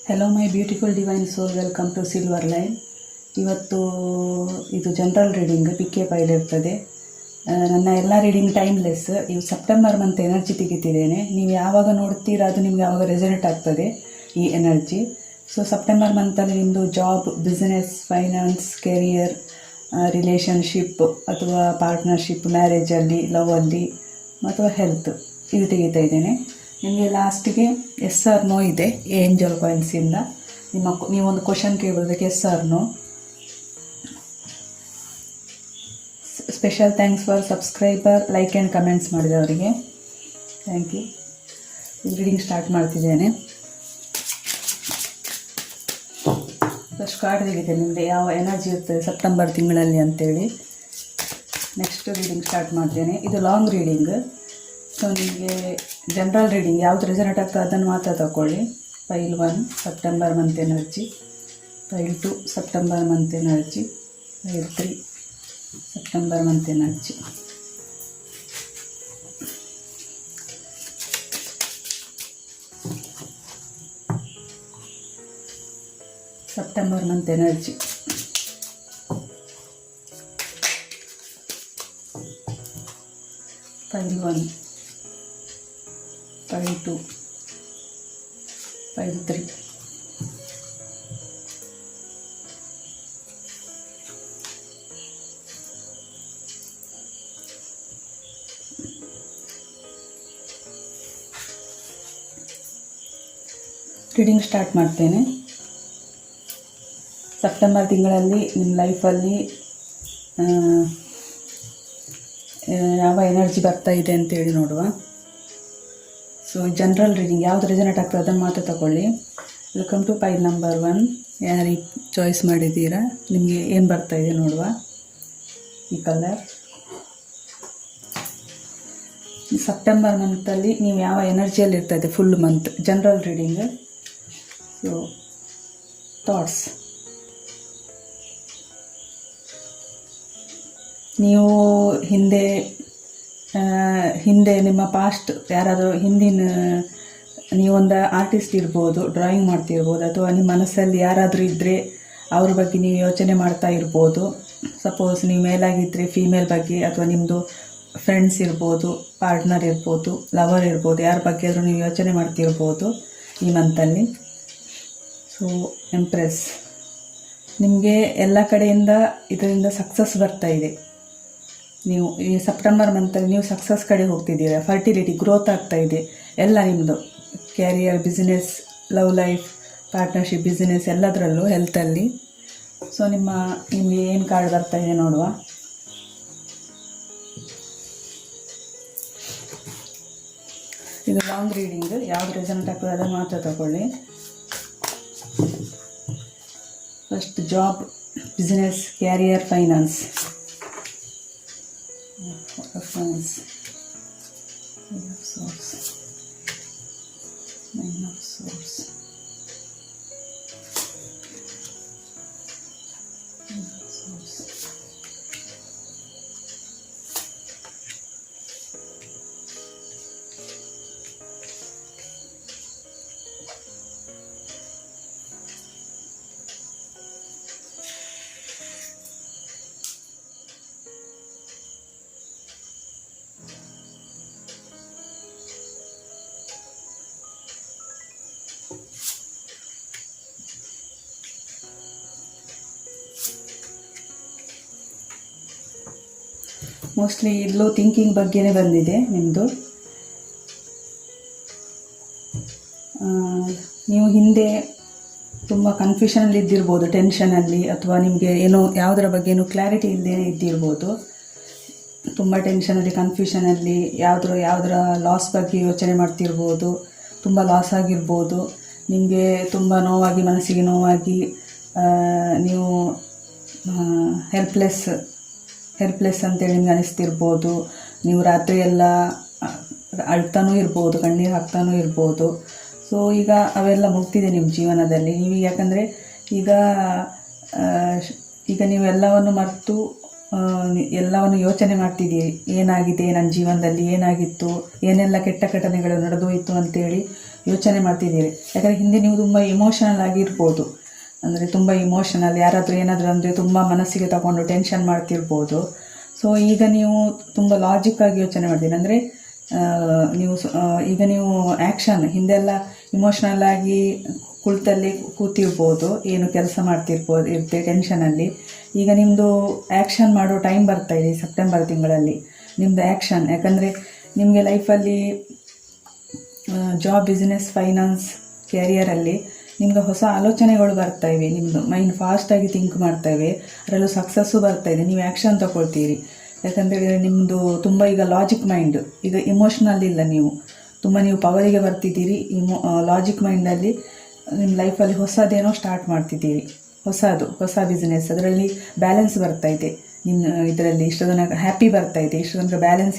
Hello my beautiful divine soul, welcome to silver line. ಇವತ್ತು ಇದು general reading PK file ಇರ್ತದೆ. ನನ್ನ ಎಲ್ಲ ರೀಡಿಂಗ್ ಟೈಮ್ಲೆಸ್. ಇವು ಸೆಪ್ಟೆಂಬರ್ ಮಂತ್ ಎನರ್ಜಿ ತೆಗಿತಿದ್ದೇನೆ. ನೀವು ಯಾವಾಗ ನೋಡ್ತೀರಾ ಅದು ನಿಮಗೆ ಯಾವಾಗ ರೆಸನೇಟ್ ಆಗ್ತದೆ ಈ ಎನರ್ಜಿ. ಸೊ ಸೆಪ್ಟೆಂಬರ್ ಮಂತಲ್ಲಿ ನಿಮ್ಮದು job, business, finance, career, relationship ಅಥವಾ ಪಾರ್ಟ್ನರ್ಶಿಪ್, ಮ್ಯಾರೇಜಲ್ಲಿ, ಲವಲ್ಲಿ ಅಥವಾ ಹೆಲ್ತ್ ಇದು ತೆಗಿತಾ ಇದ್ದೇನೆ. ನಿಮಗೆ ಲಾಸ್ಟಿಗೆ ಎಸ್ ಆರ್ ನೋ ಇದೆ ಏಂಜಲ್ ಕಾಯಿನ್ಸಿಂದ. ನೀವೊಂದು ಕ್ವಶನ್ ಕೇಳೋದಕ್ಕೆ yes or no. Special thanks for subscriber, like and comments ಮಾಡಿದವರಿಗೆ ಥ್ಯಾಂಕ್ ಯು. ರೀಡಿಂಗ್ ಸ್ಟಾರ್ಟ್ ಮಾಡ್ತಿದ್ದೇನೆ. ಫಸ್ಟ್ ಕಾರ್ಡ್ ತೆಗಿತೇನೆ, ನಿಮಗೆ ಯಾವ ಎನರ್ಜಿ ಇರ್ತದೆ ಸೆಪ್ಟೆಂಬರ್ ತಿಂಗಳಲ್ಲಿ ಅಂತೇಳಿ. ನೆಕ್ಸ್ಟ್ ರೀಡಿಂಗ್ ಸ್ಟಾರ್ಟ್ ಮಾಡ್ತೇನೆ. ಇದು ಲಾಂಗ್ ರೀಡಿಂಗ್. ಸೊ ನಿಮಗೆ ಜನರಲ್ ರೀಡಿಂಗ್ ಯಾವುದು ರೆಸನೇಟ್ ಆಗ್ತದೆ ಅದನ್ನು ಮಾತ್ರ ತಗೊಳ್ಳಿ. File 1 September month energy, file 2 September month energy, file 3 September month energy. September month energy. File 1, file 2, file 3. Reading start ಮಾಡ್ತೇನೆ. ಸೆಪ್ಟೆಂಬರ್ ತಿಂಗಳಲ್ಲಿ ನಿಮ್ಮ ಲೈಫಲ್ಲಿ ಯಾವ ಎನರ್ಜಿ ಬರ್ತಾ ಇದೆ ಅಂತೇಳಿ ನೋಡುವ. ಸೊ ಜನರಲ್ ರೀಡಿಂಗ್ ಯಾವುದು ರೆಸನೇಟ್ ಆಗ್ತದೆ ಅದನ್ನು ಮಾತ್ರ ತಗೊಳ್ಳಿ. Welcome to file number 1. ಯಾರಿಗೆ ಚಾಯ್ಸ್ ಮಾಡಿದ್ದೀರಾ, ನಿಮಗೆ ಏನು ಬರ್ತಾ ಇದೆ ನೋಡುವ. ಈ ಕಲರ್. ಸೆಪ್ಟೆಂಬರ್ ಮಂತಲ್ಲಿ ನೀವು ಯಾವ ಎನರ್ಜಿಯಲ್ಲಿ ಇರ್ತದೆ full month general reading. So thoughts. ನೀವು ಹಿಂದೆ ನಿಮ್ಮ ಪಾಸ್ಟ್ ಯಾರಾದರೂ ನೀವೊಂದು ಆರ್ಟಿಸ್ಟ್ ಇರ್ಬೋದು, ಡ್ರಾಯಿಂಗ್ ಮಾಡ್ತಿರ್ಬೋದು, ಅಥವಾ ನಿಮ್ಮ ಮನಸ್ಸಲ್ಲಿ ಯಾರಾದರೂ ಇದ್ದರೆ ಅವ್ರ ಬಗ್ಗೆ ನೀವು ಯೋಚನೆ ಮಾಡ್ತಾ ಇರ್ಬೋದು. ಸಪೋಸ್ ನೀವು ಮೇಲಾಗಿದ್ದರೆ ಫೀಮೇಲ್ ಬಗ್ಗೆ, ಅಥವಾ ನಿಮ್ಮದು ಫ್ರೆಂಡ್ಸ್ ಇರ್ಬೋದು, ಪಾರ್ಟ್ನರ್ ಇರ್ಬೋದು, ಲವರ್ ಇರ್ಬೋದು, ಯಾರ ಬಗ್ಗೆ ಆದರೂ ನೀವು ಯೋಚನೆ ಮಾಡ್ತಿರ್ಬೋದು ಈ ಮಂತಲ್ಲಿ. So empress. ನಿಮಗೆ ಎಲ್ಲ ಕಡೆಯಿಂದ ಇದರಿಂದ ಸಕ್ಸಸ್ ಬರ್ತಾ ಇದೆ. ನೀವು ಈ ಸೆಪ್ಟೆಂಬರ್ ಮಂತಲ್ಲಿ ನೀವು ಸಕ್ಸಸ್ ಕಡೆ ಹೋಗ್ತಿದ್ದೀರಾ. ಫರ್ಟಿಲಿಟಿ, ಗ್ರೋತ್ ಆಗ್ತಾ ಇದೆ ಎಲ್ಲ ನಿಮ್ಮದು. Carrier, business, love life, partnership, business ಎಲ್ಲದರಲ್ಲೂ, ಹೆಲ್ತಲ್ಲಿ. ಸೊ ನಿಮಗೆ ಏನು ಕಾರ್ಡ್ ಬರ್ತಾ ಇದೆ ನೋಡುವ. ಇದು ಲಾಂಗ್ ರೀಡಿಂಗ್. ಯಾವುದು ರೆಸನೇಟ್ ಆಗ್ತದೆ ಅದನ್ನು ಮಾತ್ರ ತಗೊಳ್ಳಿ. First job, business, carrier, finance. Friends, Nine of Swords, Nine of Swords, Nine of Swords. Mostly ಇಲ್ಲೂ ಥಿಂಕಿಂಗ್ ಬಗ್ಗೆನೇ ಬಂದಿದೆ ನಿಮ್ಮದು. ನೀವು ಹಿಂದೆ ತುಂಬ ಕನ್ಫ್ಯೂಷನಲ್ಲಿ ಇದ್ದಿರ್ಬೋದು, ಟೆನ್ಷನಲ್ಲಿ, ಅಥವಾ ನಿಮಗೆ ಏನೋ ಯಾವುದರ ಬಗ್ಗೆ ಏನೋ ಕ್ಲಾರಿಟಿ ಇಲ್ಲದೇ ಇದ್ದಿರ್ಬೋದು. ತುಂಬ ಟೆನ್ಷನಲ್ಲಿ, ಕನ್ಫ್ಯೂಷನಲ್ಲಿ, ಯಾವುದರ ಲಾಸ್ ಬಗ್ಗೆ ಯೋಚನೆ ಮಾಡ್ತಿರ್ಬೋದು. ತುಂಬ ಲಾಸ್ ಆಗಿರ್ಬೋದು. ನಿಮಗೆ ತುಂಬ ನೋವಾಗಿ, ಮನಸ್ಸಿಗೆ ನೋವಾಗಿ ನೀವು ಹೆಲ್ಪ್ಲೆಸ್ ಅಂತೇಳಿ ನಿಮ್ಗೆ ಅನಿಸ್ತಿರ್ಬೋದು. ನೀವು ರಾತ್ರಿ ಎಲ್ಲ ಅಳ್ತಾನೂ ಇರ್ಬೋದು, ಕಣ್ಣೀರು ಹಾಕ್ತಾನೂ ಇರ್ಬೋದು. ಸೊ ಈಗ ಅವೆಲ್ಲ ಮುಗ್ತಿದೆ ನಿಮ್ಮ ಜೀವನದಲ್ಲಿ. ನೀವು ಯಾಕಂದರೆ ಈಗ ನೀವೆಲ್ಲವನ್ನು ಮರೆತು ಎಲ್ಲವನ್ನು ಯೋಚನೆ ಮಾಡ್ತಿದ್ದೀರಿ. ಏನಾಗಿದೆ ನನ್ನ ಜೀವನದಲ್ಲಿ, ಏನಾಗಿತ್ತು, ಏನೆಲ್ಲ ಕೆಟ್ಟ ಘಟನೆಗಳು ನಡೆದೋಯಿತು ಅಂತೇಳಿ ಯೋಚನೆ ಮಾಡ್ತಿದ್ದೀರಿ. ಯಾಕಂದರೆ ಹಿಂದೆ ನೀವು ತುಂಬ ಇಮೋಷನಲ್ ಆಗಿರ್ಬೋದು, ಅಂದರೆ ತುಂಬ ಇಮೋಷನಲ್, ಯಾರಾದರೂ ಏನಾದರೂ ಅಂದರೆ ತುಂಬ ಮನಸ್ಸಿಗೆ ತಗೊಂಡು ಟೆನ್ಷನ್ ಮಾಡ್ತಿರ್ಬೋದು. ಸೊ ಈಗ ನೀವು ತುಂಬ ಲಾಜಿಕ್ಕಾಗಿ ಯೋಚನೆ ಮಾಡ್ತೀರಿ. ಅಂದರೆ ಈಗ ನೀವು ಆ್ಯಕ್ಷನ್, ಹಿಂದೆಲ್ಲ ಇಮೋಷ್ನಲ್ ಆಗಿ ಕುಳಿತಲ್ಲಿ ಕೂತಿರ್ಬೋದು, ಏನು ಕೆಲಸ ಇರುತ್ತೆ ಟೆನ್ಷನಲ್ಲಿ. ಈಗ ನಿಮ್ಮದು ಆ್ಯಕ್ಷನ್ ಮಾಡೋ ಟೈಮ್ ಬರ್ತಾಯಿದೆ ಈ ಸೆಪ್ಟೆಂಬರ್ ತಿಂಗಳಲ್ಲಿ, ನಿಮ್ಮದು ಆ್ಯಕ್ಷನ್. ಯಾಕಂದರೆ ನಿಮಗೆ ಲೈಫಲ್ಲಿ ಜಾಬ್, ಬಿಸ್ನೆಸ್, ಫೈನಾನ್ಸ್, ಕ್ಯಾರಿಯರಲ್ಲಿ ನಿಮ್ಗೆ ಹೊಸ ಆಲೋಚನೆಗಳು ಬರ್ತಾಯಿವೆ. ನಿಮ್ಮದು ಮೈಂಡ್ ಫಾಸ್ಟಾಗಿ ಥಿಂಕ್ ಮಾಡ್ತಾಯಿವೆ, ಅದರಲ್ಲೂ ಸಕ್ಸಸ್ಸು ಬರ್ತಾಯಿದೆ. ನೀವು ಆ್ಯಕ್ಷನ್ ತಗೊಳ್ತೀರಿ. ಯಾಕಂತೇಳಿದರೆ ನಿಮ್ಮದು ತುಂಬ ಈಗ ಲಾಜಿಕ್ ಮೈಂಡ್, ಈಗ ಇಮೋಷ್ನಲ್ ಇಲ್ಲ, ನೀವು ಪವರಿಗೆ ಬರ್ತಿದ್ದೀರಿ. ಲಾಜಿಕ್ ಮೈಂಡಲ್ಲಿ ನಿಮ್ಮ ಲೈಫಲ್ಲಿ ಹೊಸದೇನೋ ಸ್ಟಾರ್ಟ್ ಮಾಡ್ತಿದ್ದೀರಿ, ಹೊಸ ಬಿಸ್ನೆಸ್, ಅದರಲ್ಲಿ ಬ್ಯಾಲೆನ್ಸ್ ಬರ್ತಾಯಿದೆ. ನಿಮ್ಮ ಇದರಲ್ಲಿ ಇಷ್ಟು ತನಕ ಹ್ಯಾಪಿ ಬರ್ತಾಯಿದೆ, ಇಷ್ಟು ತನಕ ಬ್ಯಾಲೆನ್ಸ್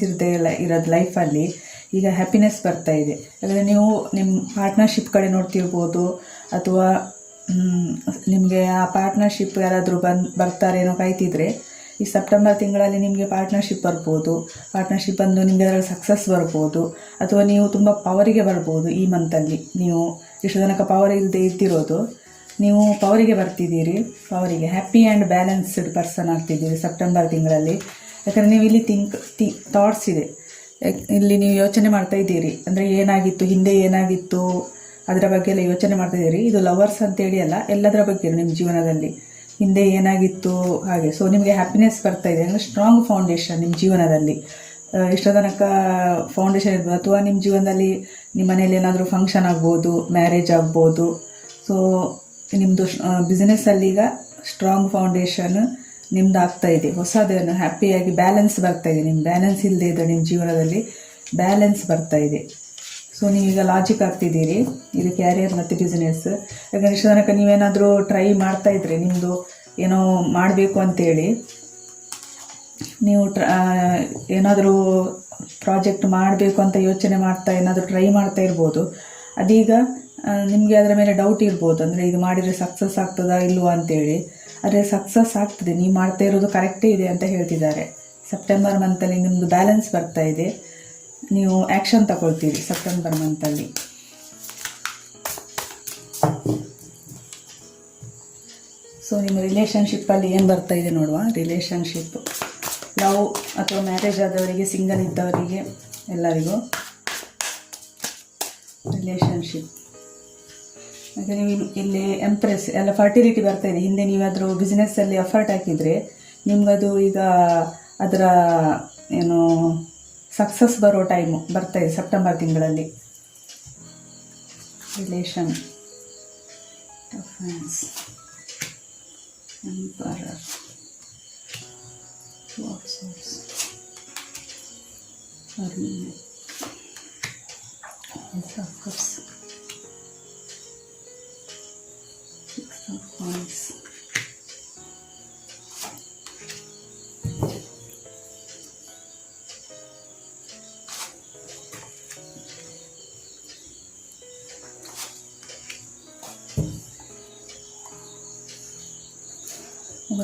ಇರೋದು ಲೈಫಲ್ಲಿ ಈಗ ಹ್ಯಾಪಿನೆಸ್ ಬರ್ತಾಯಿದೆ. ಯಾಕಂದರೆ ನೀವು ನಿಮ್ಮ ಪಾರ್ಟ್ನರ್ಶಿಪ್ ಕಡೆ ನೋಡ್ತಿರ್ಬೋದು, ಅಥವಾ ನಿಮಗೆ ಆ ಪಾರ್ಟ್ನರ್ಶಿಪ್ ಯಾರಾದರೂ ಬರ್ತಾರೇನೋ ಕಾಯ್ತಿದ್ರೆ ಈ ಸೆಪ್ಟೆಂಬರ್ ತಿಂಗಳಲ್ಲಿ ನಿಮಗೆ ಪಾರ್ಟ್ನರ್ಶಿಪ್ ಬರ್ಬೋದು. ಪಾರ್ಟ್ನರ್ಶಿಪ್ ಬಂದು ನಿಮಗೆ ಅದರಲ್ಲಿ ಸಕ್ಸಸ್ ಬರ್ಬೋದು, ಅಥವಾ ನೀವು ತುಂಬ ಪವರಿಗೆ ಬರ್ಬೋದು. ಈ ಮಂತಲ್ಲಿ ನೀವು ಇಷ್ಟು ತನಕ ಪವರ್ ಇಲ್ಲದೆ ಇದ್ದಿರೋದು, ನೀವು ಪವರಿಗೆ ಬರ್ತಿದ್ದೀರಿ. ಪವರಿಗೆ ಹ್ಯಾಪಿ ಆ್ಯಂಡ್ ಬ್ಯಾಲೆನ್ಸ್ಡ್ ಪರ್ಸನ್ ಆಗ್ತಿದ್ದೀರಿ ಸೆಪ್ಟೆಂಬರ್ ತಿಂಗಳಲ್ಲಿ. ಯಾಕಂದರೆ ನೀವು ಇಲ್ಲಿ ಥಾಟ್ಸ್ ಇದೆ, ಇಲ್ಲಿ ನೀವು ಯೋಚನೆ ಮಾಡ್ತಾ ಇದ್ದೀರಿ. ಅಂದರೆ ಏನಾಗಿತ್ತು, ಹಿಂದೆ ಏನಾಗಿತ್ತು, ಅದರ ಬಗ್ಗೆ ಎಲ್ಲ ಯೋಚನೆ ಮಾಡ್ತಾ ಇದ್ದೀರಿ. ಇದು ಲವರ್ಸ್ ಅಂತೇಳಿ ಅಲ್ಲ, ಎಲ್ಲದರ ಬಗ್ಗೆ ನಿಮ್ಮ ಜೀವನದಲ್ಲಿ ಹಿಂದೆ ಏನಾಗಿತ್ತು ಹಾಗೆ. ಸೊ ನಿಮಗೆ ಹ್ಯಾಪಿನೆಸ್ ಬರ್ತಾ ಇದೆ. ಅಂದರೆ ಸ್ಟ್ರಾಂಗ್ ಫೌಂಡೇಶನ್ ನಿಮ್ಮ ಜೀವನದಲ್ಲಿ. ಇಷ್ಟು ತನಕ ಫೌಂಡೇಶನ್ ಇರ್ಬೋದು, ಅಥವಾ ನಿಮ್ಮ ಜೀವನದಲ್ಲಿ ನಿಮ್ಮ ಮನೇಲಿ ಏನಾದರೂ ಫಂಕ್ಷನ್ ಆಗ್ಬೋದು, ಮ್ಯಾರೇಜ್ ಆಗ್ಬೋದು. ಸೊ ನಿಮ್ಮದು ಬಿಸ್ನೆಸ್ಸಲ್ಲಿ ಈಗ ಸ್ಟ್ರಾಂಗ್ ಫೌಂಡೇಶನ್ ನಿಮ್ದು ಆಗ್ತಾಯಿದೆ. ಹೊಸದೇನು ಹ್ಯಾಪಿಯಾಗಿ ಬ್ಯಾಲೆನ್ಸ್ ಬರ್ತಾಯಿದೆ. ನಿಮ್ಮ ಬ್ಯಾಲೆನ್ಸ್ ಇಲ್ಲದೆ ಇದ್ದರೆ ನಿಮ್ಮ ಜೀವನದಲ್ಲಿ ಬ್ಯಾಲೆನ್ಸ್ ಬರ್ತಾಯಿದೆ. ಸೊ ನೀವೀಗ ಲಾಜಿಕ್ ಆಗ್ತಿದ್ದೀರಿ. ಇದು ಕ್ಯಾರಿಯರ್ ಮತ್ತು ಬಿಸ್ನೆಸ್. ಯಾಕಂದರೆ ಇಷ್ಟು ತನಕ ನೀವೇನಾದರೂ ಟ್ರೈ ಮಾಡ್ತಾಯಿದ್ರೆ, ನಿಮ್ಮದು ಏನೋ ಮಾಡಬೇಕು ಅಂತೇಳಿ ನೀವು ಏನಾದರೂ ಪ್ರಾಜೆಕ್ಟ್ ಮಾಡಬೇಕು ಅಂತ ಯೋಚನೆ ಮಾಡ್ತಾ ಏನಾದರೂ ಟ್ರೈ ಮಾಡ್ತಾ ಇರ್ಬೋದು. ಅದೀಗ ನಿಮಗೆ ಅದರ ಮೇಲೆ ಡೌಟ್ ಇರ್ಬೋದು, ಅಂದರೆ ಇದು ಮಾಡಿದರೆ ಸಕ್ಸಸ್ ಆಗ್ತದಾ ಇಲ್ವಾ ಅಂತೇಳಿ. ಆದರೆ ಸಕ್ಸಸ್ ಆಗ್ತದೆ, ನೀವು ಮಾಡ್ತಾ ಇರೋದು ಕರೆಕ್ಟೇ ಇದೆ ಅಂತ ಹೇಳ್ತಿದ್ದಾರೆ. ಸೆಪ್ಟೆಂಬರ್ ಮಂತಲ್ಲಿ ನಿಮ್ಮದು ಬ್ಯಾಲೆನ್ಸ್ ಬರ್ತಾ ಇದೆ, ನೀವು ಆ್ಯಕ್ಷನ್ ತಗೊಳ್ತೀರಿ ಸೆಪ್ಟೆಂಬರ್ ಮಂತಲ್ಲಿ. ಸೊ ನಿಮ್ಮ ರಿಲೇಷನ್ಶಿಪ್ಪಲ್ಲಿ ಏನು ಬರ್ತಾ ಇದೆ ನೋಡುವ. ರಿಲೇಷನ್ಶಿಪ್, ಲವ್ ಅಥವಾ ಮ್ಯಾರೇಜ್ ಆದವರಿಗೆ, ಸಿಂಗಲ್ ಇದ್ದವರಿಗೆ, ಎಲ್ಲರಿಗೂ ರಿಲೇಷನ್ಶಿಪ್. ಹಾಗೆ ನೀವು ಇಲ್ಲಿ ಎಂಪ್ರೆಸ್ ಎಲ್ಲ ಫರ್ಟಿಲಿಟಿ ಬರ್ತಾ ಇದೆ. ಹಿಂದೆ ನೀವಾದರೂ ಬಿಸ್ನೆಸ್ಸಲ್ಲಿ ಎಫರ್ಟ್ ಹಾಕಿದರೆ ನಿಮಗದು ಈಗ ಅದರ ಏನು ಸಕ್ಸಸ್ ಬರೋ ಟೈಮು ಬರ್ತಾಯಿದೆ ಸೆಪ್ಟೆಂಬರ್ ತಿಂಗಳಲ್ಲಿ. Relation, friends, emperor, two of swords, ace of cups, six of coins.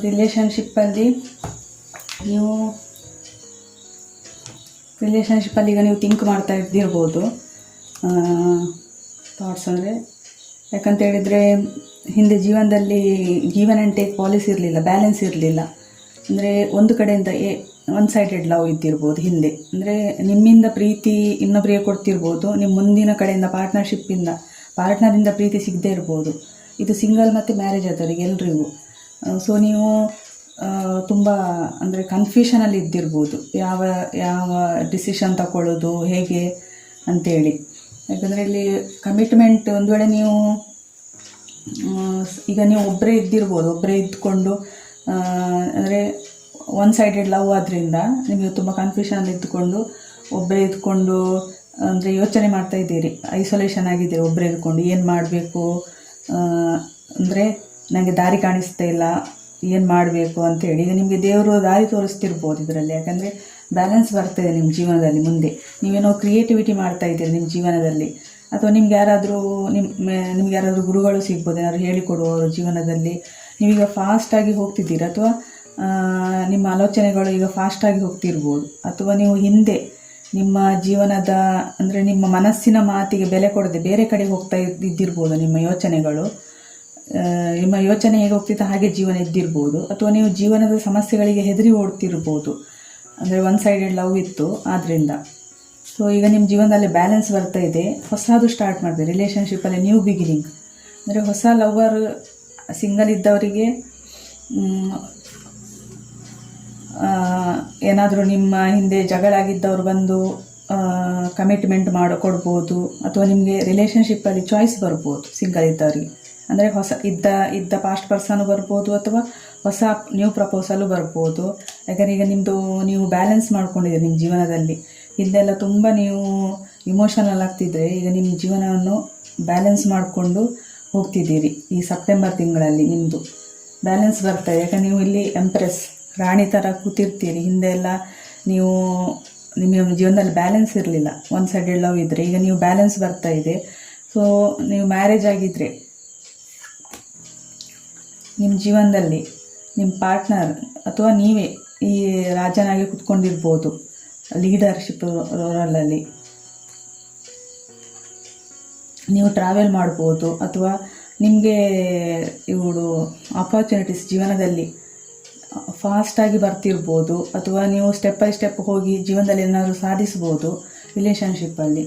ರಿಲೇಷನ್ಶಿಪ್ಪಲ್ಲಿ ಈಗ ನೀವು ಥಿಂಕ್ ಮಾಡ್ತಾ ಇದ್ದಿರ್ಬೋದು ಥಾಟ್ಸ್. ಅಂದರೆ ಯಾಕಂತೇಳಿದರೆ ಹಿಂದೆ ಜೀವನದಲ್ಲಿ ಗಿವನ್ ಆ್ಯಂಡ್ ಟೇಕ್ ಪಾಲಿಸಿ ಇರಲಿಲ್ಲ, ಬ್ಯಾಲೆನ್ಸ್ ಇರಲಿಲ್ಲ. ಅಂದರೆ ಒಂದು ಕಡೆಯಿಂದ ಒನ್ ಸೈಡೆಡ್ ಲವ್ ಇದ್ದಿರ್ಬೋದು ಹಿಂದೆ. ಅಂದರೆ ನಿಮ್ಮಿಂದ ಪ್ರೀತಿ ಇನ್ನೊಬ್ಬರಿಗೆ ಕೊಡ್ತಿರ್ಬೋದು, ನಿಮ್ಮ ಮುಂದಿನ ಕಡೆಯಿಂದ ಪಾರ್ಟ್ನರಿಂದ ಪ್ರೀತಿ ಸಿಗದೇ ಇರ್ಬೋದು. ಇದು ಸಿಂಗಲ್ ಮತ್ತು ಮ್ಯಾರೇಜ್ ಆದವರಿಗೆ ಎಲ್ರಿಗೂ. ಸೊ ನೀವು ತುಂಬ ಅಂದರೆ ಕನ್ಫ್ಯೂಷನಲ್ಲಿ ಇದ್ದಿರ್ಬೋದು, ಯಾವ ಡಿಸಿಷನ್ ತಗೊಳ್ಳೋದು ಹೇಗೆ ಅಂತೇಳಿ. ಯಾಕಂದರೆ ಇಲ್ಲಿ ಕಮಿಟ್ಮೆಂಟ್, ಒಂದು ವೇಳೆ ಈಗ ನೀವು ಒಬ್ಬರೇ ಇದ್ದಿರ್ಬೋದು, ಒಬ್ಬರೇ ಇದ್ದುಕೊಂಡು ಅಂದರೆ ಒನ್ ಸೈಡೆಡ್ ಲವ್ ಆದ್ದರಿಂದ ನಿಮಗೆ ತುಂಬ ಕನ್ಫ್ಯೂಷನಲ್ಲಿ ಇದ್ದುಕೊಂಡು ಒಬ್ಬರೇ ಇದ್ದುಕೊಂಡು ಅಂದರೆ ಯೋಚನೆ ಮಾಡ್ತಾ ಇದ್ದೀರಿ, ಐಸೋಲೇಷನ್ ಆಗಿದ್ದೀರಿ ಒಬ್ಬರೇ ಇದ್ಕೊಂಡು. ಏನು ಮಾಡಬೇಕು ಅಂದರೆ ನನಗೆ ದಾರಿ ಕಾಣಿಸ್ತಾ ಇಲ್ಲ, ಏನು ಮಾಡಬೇಕು ಅಂತೇಳಿ. ಈಗ ನಿಮಗೆ ದೇವರು ದಾರಿ ತೋರಿಸ್ತಿರ್ಬೋದು ಇದರಲ್ಲಿ. ಯಾಕಂದರೆ ಬ್ಯಾಲೆನ್ಸ್ ಬರ್ತಾಯಿದೆ ನಿಮ್ಮ ಜೀವನದಲ್ಲಿ. ಮುಂದೆ ನೀವೇನೋ ಕ್ರಿಯೇಟಿವಿಟಿ ಮಾಡ್ತಾ ಇದ್ದೀರಿ ನಿಮ್ಮ ಜೀವನದಲ್ಲಿ, ಅಥವಾ ನಿಮ್ಗೆ ಯಾರಾದರೂ ಗುರುಗಳು ಸಿಗ್ಬೋದು, ಏನಾದ್ರು ಹೇಳಿಕೊಡುವವರು ಜೀವನದಲ್ಲಿ. ನೀವೀಗ ಫಾಸ್ಟಾಗಿ ಹೋಗ್ತಿದ್ದೀರಿ, ಅಥವಾ ನಿಮ್ಮ ಆಲೋಚನೆಗಳು ಈಗ ಫಾಸ್ಟಾಗಿ ಹೋಗ್ತಿರ್ಬೋದು. ಅಥವಾ ನೀವು ಹಿಂದೆ ನಿಮ್ಮ ಜೀವನದ ಅಂದರೆ ನಿಮ್ಮ ಮನಸ್ಸಿನ ಮಾತಿಗೆ ಬೆಲೆ ಕೊಡದೆ ಬೇರೆ ಕಡೆ ಹೋಗ್ತಾ ಇದ್ದಿರ್ಬೋದು. ನಿಮ್ಮ ಯೋಚನೆಗಳು, ನಿಮ್ಮ ಯೋಚನೆ ಹೇಗೆ ಹೋಗ್ತಿತ್ತು ಹಾಗೆ ಜೀವನ ಇದ್ದಿರ್ಬೋದು. ಅಥವಾ ನೀವು ಜೀವನದ ಸಮಸ್ಯೆಗಳಿಗೆ ಹೆದರಿ ಓಡ್ತಿರ್ಬೋದು. ಅಂದರೆ ಒನ್ ಸೈಡೆಡ್ ಲವ್ ಇತ್ತು ಆದ್ದರಿಂದ. ಸೊ ಈಗ ನಿಮ್ಮ ಜೀವನದಲ್ಲಿ ಬ್ಯಾಲೆನ್ಸ್ ಬರ್ತಾ ಇದೆ, ಹೊಸದು ಸ್ಟಾರ್ಟ್ ಮಾಡಿದೆ ರಿಲೇಷನ್ಶಿಪ್ಪಲ್ಲಿ, ನ್ಯೂ ಬಿಗಿನಿಂಗ್. ಅಂದರೆ ಹೊಸ ಲವರ್ ಸಿಂಗಲ್ ಇದ್ದವರಿಗೆ ಏನಾದರೂ ನಿಮ್ಮ ಹಿಂದೆ ಜಗಳ ಆಗಿದ್ದವರು ಬಂದು ಕಮಿಟ್ಮೆಂಟ್ ಕೊಡ್ಬೋದು. ಅಥವಾ ನಿಮಗೆ ರಿಲೇಷನ್ಶಿಪ್ಪಲ್ಲಿ ಚಾಯ್ಸ್ ಬರ್ಬೋದು ಸಿಂಗಲ್ ಇದ್ದವರಿಗೆ. ಅಂದರೆ ಹೊಸ ಇದ್ದ ಪಾಸ್ಟ್ ಪರ್ಸನು ಬರ್ಬೋದು, ಅಥವಾ ಹೊಸ ನ್ಯೂ ಪ್ರಪೋಸಲು ಬರ್ಬೋದು. ಯಾಕಂದರೆ ಈಗ ನೀವು ಬ್ಯಾಲೆನ್ಸ್ ಮಾಡ್ಕೊಂಡಿದ್ದೀರಿ ನಿಮ್ಮ ಜೀವನದಲ್ಲಿ. ಇಲ್ಲೆಲ್ಲ ತುಂಬ ನೀವು ಇಮೋಷನಲ್ ಆಗ್ತಿದ್ರೆ ಈಗ ನಿಮ್ಮ ಜೀವನವನ್ನು ಬ್ಯಾಲೆನ್ಸ್ ಮಾಡಿಕೊಂಡು ಹೋಗ್ತಿದ್ದೀರಿ. ಈ ಸೆಪ್ಟೆಂಬರ್ ತಿಂಗಳಲ್ಲಿ ನಿಮ್ಮದು ಬ್ಯಾಲೆನ್ಸ್ ಬರ್ತಾಯಿದೆ. ಯಾಕಂದರೆ ನೀವು ಇಲ್ಲಿ ಎಂಪ್ರೆಸ್ ರಾಣಿ ಥರ ಕೂತಿರ್ತೀರಿ. ಹಿಂದೆ ಎಲ್ಲ ನಿಮ್ಮ ಜೀವನದಲ್ಲಿ ಬ್ಯಾಲೆನ್ಸ್ ಇರಲಿಲ್ಲ, ಒನ್ ಸೈಡೆಡ್ ಲವ್ ಇದ್ದರೆ. ಈಗ ನೀವು ಬ್ಯಾಲೆನ್ಸ್ ಬರ್ತಾ ಇದೆ. ಸೊ ನೀವು ಮ್ಯಾರೇಜ್ ಆಗಿದ್ದರೆ ನಿಮ್ಮ ಜೀವನದಲ್ಲಿ ನಿಮ್ಮ ಪಾರ್ಟ್ನರ್ ಅಥವಾ ನೀವೇ ಈ ರಾಜನಾಗಿ ಕೂತ್ಕೊಂಡಿರ್ಬೋದು ಲೀಡರ್ಶಿಪ್ ರೋಲಲ್ಲಿ. ನೀವು ಟ್ರಾವೆಲ್ ಮಾಡ್ಬೋದು, ಅಥವಾ ನಿಮಗೆ ಇವಳು ಆಪರ್ಚುನಿಟೀಸ್ ಜೀವನದಲ್ಲಿ ಫಾಸ್ಟಾಗಿ ಬರ್ತಿರ್ಬೋದು. ಅಥವಾ ನೀವು ಸ್ಟೆಪ್ ಬೈ ಸ್ಟೆಪ್ ಹೋಗಿ ಜೀವನದಲ್ಲಿ ಏನಾದರೂ ಸಾಧಿಸ್ಬೋದು ರಿಲೇಷನ್ಶಿಪ್ಪಲ್ಲಿ.